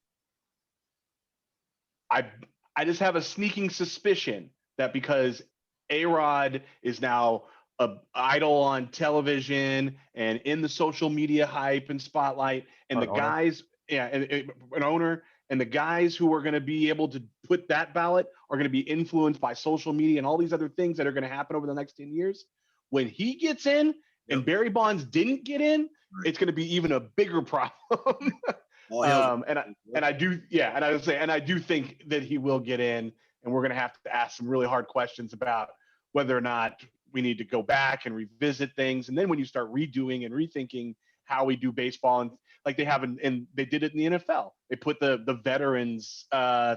I just have a sneaking suspicion that because A-Rod is now an idol on television and in the social media hype and spotlight, and the guys, an owner, and the guys who are going to be able to put that ballot are going to be influenced by social media and all these other things that are going to happen over the next 10 years. When he gets in and Barry Bonds didn't get in, it's going to be even a bigger problem. I do think that he will get in, and we're going to have to ask some really hard questions about whether or not we need to go back and revisit things. And then when you start redoing and rethinking how we do baseball, and like they have and they did it in the NFL, they put the veterans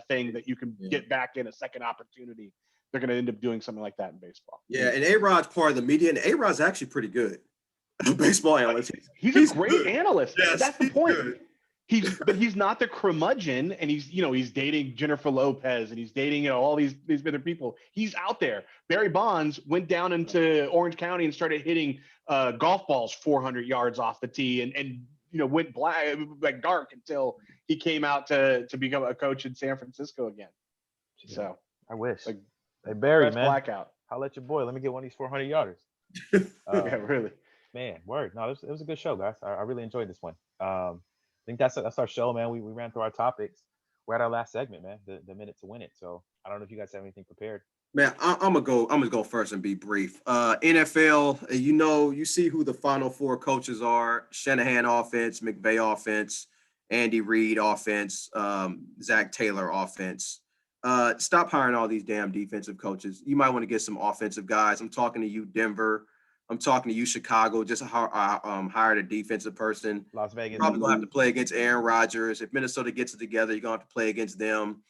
thing that you can get back in a second opportunity. They're going to end up doing something like that in baseball. Yeah, and A-Rod's part of the media, and A-Rod's actually pretty good. Baseball analyst. He's a great analyst. Yes, that's the point. Good. He's not the curmudgeon, and he's dating Jennifer Lopez, and he's dating all these other people. He's out there. Barry Bonds went down into Orange County and started hitting golf balls 400 yards off the tee, and went black, like dark, until he came out to become a coach in San Francisco again. So I wish. Hey Barry, man, blackout. I'll let your boy. Let me get one of these 400 yarders. Yeah, really. Man, word. No, it was a good show, guys. I really enjoyed this one. I think that's our show, man. We ran through our topics. We're at our last segment, man. The minute to win it. So I don't know if you guys have anything prepared. Man, I'm gonna go first and be brief. NFL, you see who the final four coaches are: Shanahan offense, McVay offense, Andy Reid offense, Zach Taylor offense. Stop hiring all these damn defensive coaches. You might want to get some offensive guys. I'm talking to you, Denver. I'm talking to you, Chicago. Just hired a defensive person. Las Vegas. Probably gonna have to play against Aaron Rodgers. If Minnesota gets it together, you're gonna have to play against them.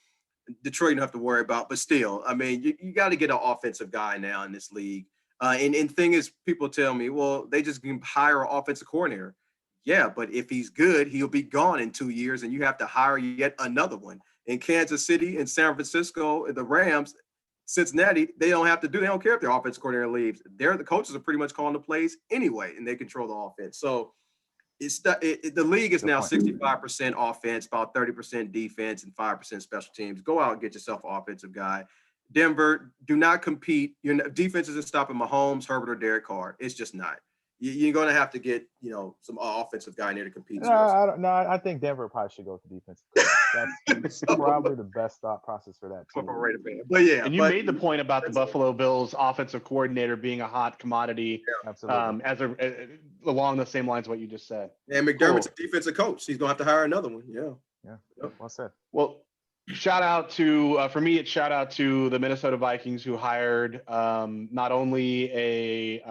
Detroit, you don't have to worry about, but still, I mean, you got to get an offensive guy now in this league. And thing is, people tell me, well, they just can hire an offensive coordinator. Yeah, but if he's good, he'll be gone in 2 years, and you have to hire yet another one. In Kansas City, in San Francisco, the Rams, Cincinnati, they don't care if their offensive coordinator leaves. The coaches are pretty much calling the plays anyway, and they control the offense. So the league is now 65% offense, about 30% defense, and 5% special teams. Go out and get yourself an offensive guy. Denver, do not compete. Your defense isn't stopping Mahomes, Herbert, or Derek Carr. It's just not. You're going to have to get some offensive guy in there to compete. I think Denver probably should go to defense. That's probably the best thought process for that team. But yeah, and you made the point about the Buffalo Bills offensive coordinator being a hot commodity. Yeah, absolutely. Along the same lines of what you just said. And McDermott's a defensive coach. He's going to have to hire another one. Yeah. Well said. Well, Shout out to for me, it's shout out to the Minnesota Vikings who hired not only a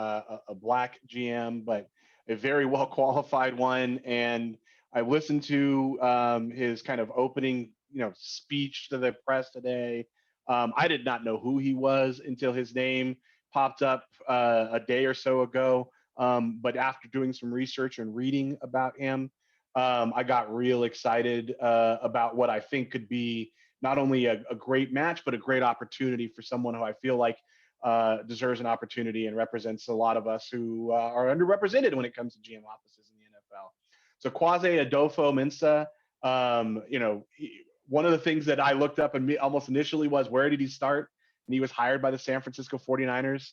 black GM but a very well qualified one. And I listened to his kind of opening, speech to the press today. I did not know who he was until his name popped up a day or so ago. But after doing some research and reading about him, I got real excited about what I think could be not only a great match, but a great opportunity for someone who I feel like deserves an opportunity and represents a lot of us who are underrepresented when it comes to GM offices in the NFL. So Kwasi Adofo-Mensah, one of the things that I looked up and almost initially was, where did he start? And he was hired by the San Francisco 49ers.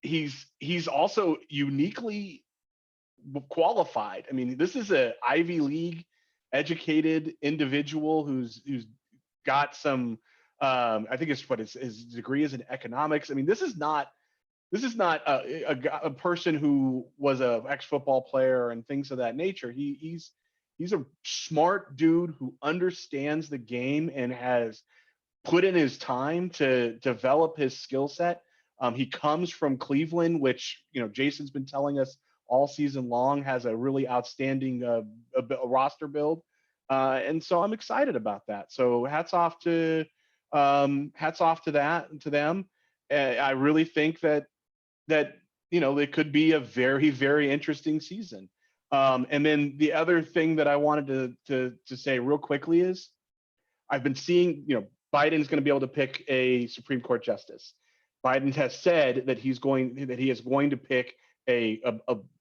He's also uniquely qualified. I mean, this is a Ivy League educated individual who's got some I think it's what his degree is in economics. I mean, this is not a person who was a ex-football player and things of that nature. He's a smart dude who understands the game and has put in his time to develop his skill set. He comes from Cleveland, which Jason's been telling us all season long has a really outstanding a roster build, and so I'm excited about that. So hats off to them. I really think that it could be a very, very interesting season. And then the other thing that I wanted to say real quickly is I've been seeing Biden's going to be able to pick a Supreme Court justice. Biden has said that he is going to pick a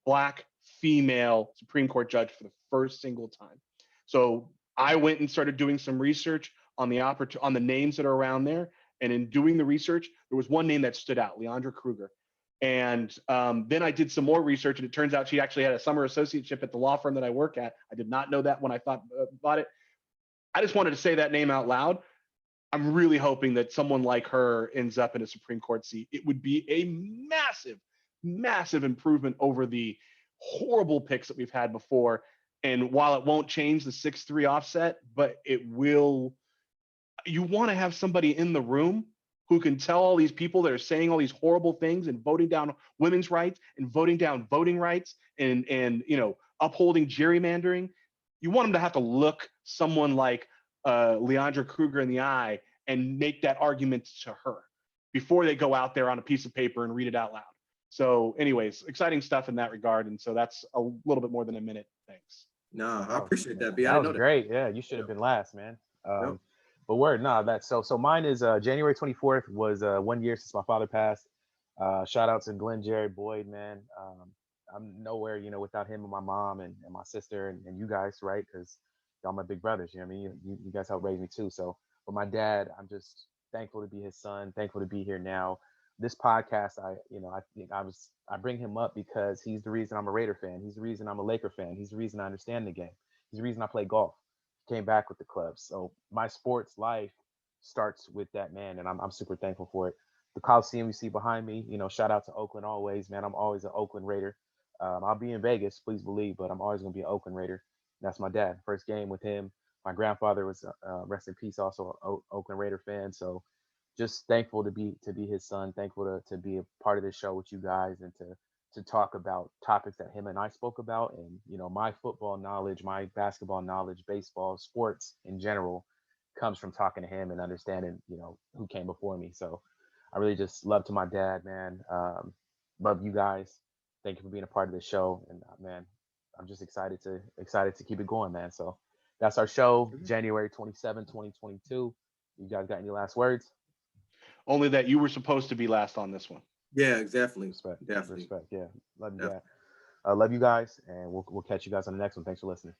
black female Supreme Court judge for the first single time. So I went and started doing some research on the names that are around there. And in doing the research, there was one name that stood out, Leandra Kruger. And then I did some more research, and it turns out she actually had a summer associateship at the law firm that I work at. I did not know that when I thought about it. I just wanted to say that name out loud. I'm really hoping that someone like her ends up in a Supreme Court seat. It would be a massive, massive improvement over the horrible picks that we've had before. And while it won't change the 6-3 offset, but it will, you want to have somebody in the room who can tell all these people that are saying all these horrible things and voting down women's rights and voting down voting rights and upholding gerrymandering. You want them to have to look someone like Leandra Kruger in the eye and make that argument to her before they go out there on a piece of paper and read it out loud. So anyways, exciting stuff in that regard. And so that's a little bit more than a minute. Thanks. No, I appreciate that, B. I That didn't was know great. Yeah, you should have been last, man. Yep. But word, nah, that's so mine is January 24th was 1 year since my father passed. Shout out to Glenn Jerry Boyd, man. I'm nowhere, without him and my mom and my sister and you guys, right? Because y'all my big brothers, you know what I mean? You guys helped raise me too. So, but my dad, I'm just thankful to be his son, thankful to be here now. This podcast, I bring him up because he's the reason I'm a Raider fan. He's the reason I'm a Laker fan. He's the reason I understand the game. He's the reason I play golf. Came back with the club. So my sports life starts with that man, and I'm super thankful for it. The Coliseum you see behind me, shout out to Oakland always, man. I'm always an Oakland Raider. I'll be in Vegas, please believe, but I'm always gonna be an Oakland Raider. That's my dad. First game with him. My grandfather was rest in peace, also an Oakland Raider fan. So just thankful to be his son. Thankful to be a part of this show with you guys and to talk about topics that him and I spoke about. And my football knowledge, my basketball knowledge, baseball, sports in general comes from talking to him and understanding who came before me. So I really just love to my dad, man. Love you guys. Thank you for being a part of this show. And man, I'm just excited to keep it going, man. So that's our show, January 27, 2022. You guys got any last words? Only that you were supposed to be last on this one. Yeah, definitely. Respect. Definitely. Respect. Yeah. Love you guys. Love you guys. And we'll catch you guys on the next one. Thanks for listening.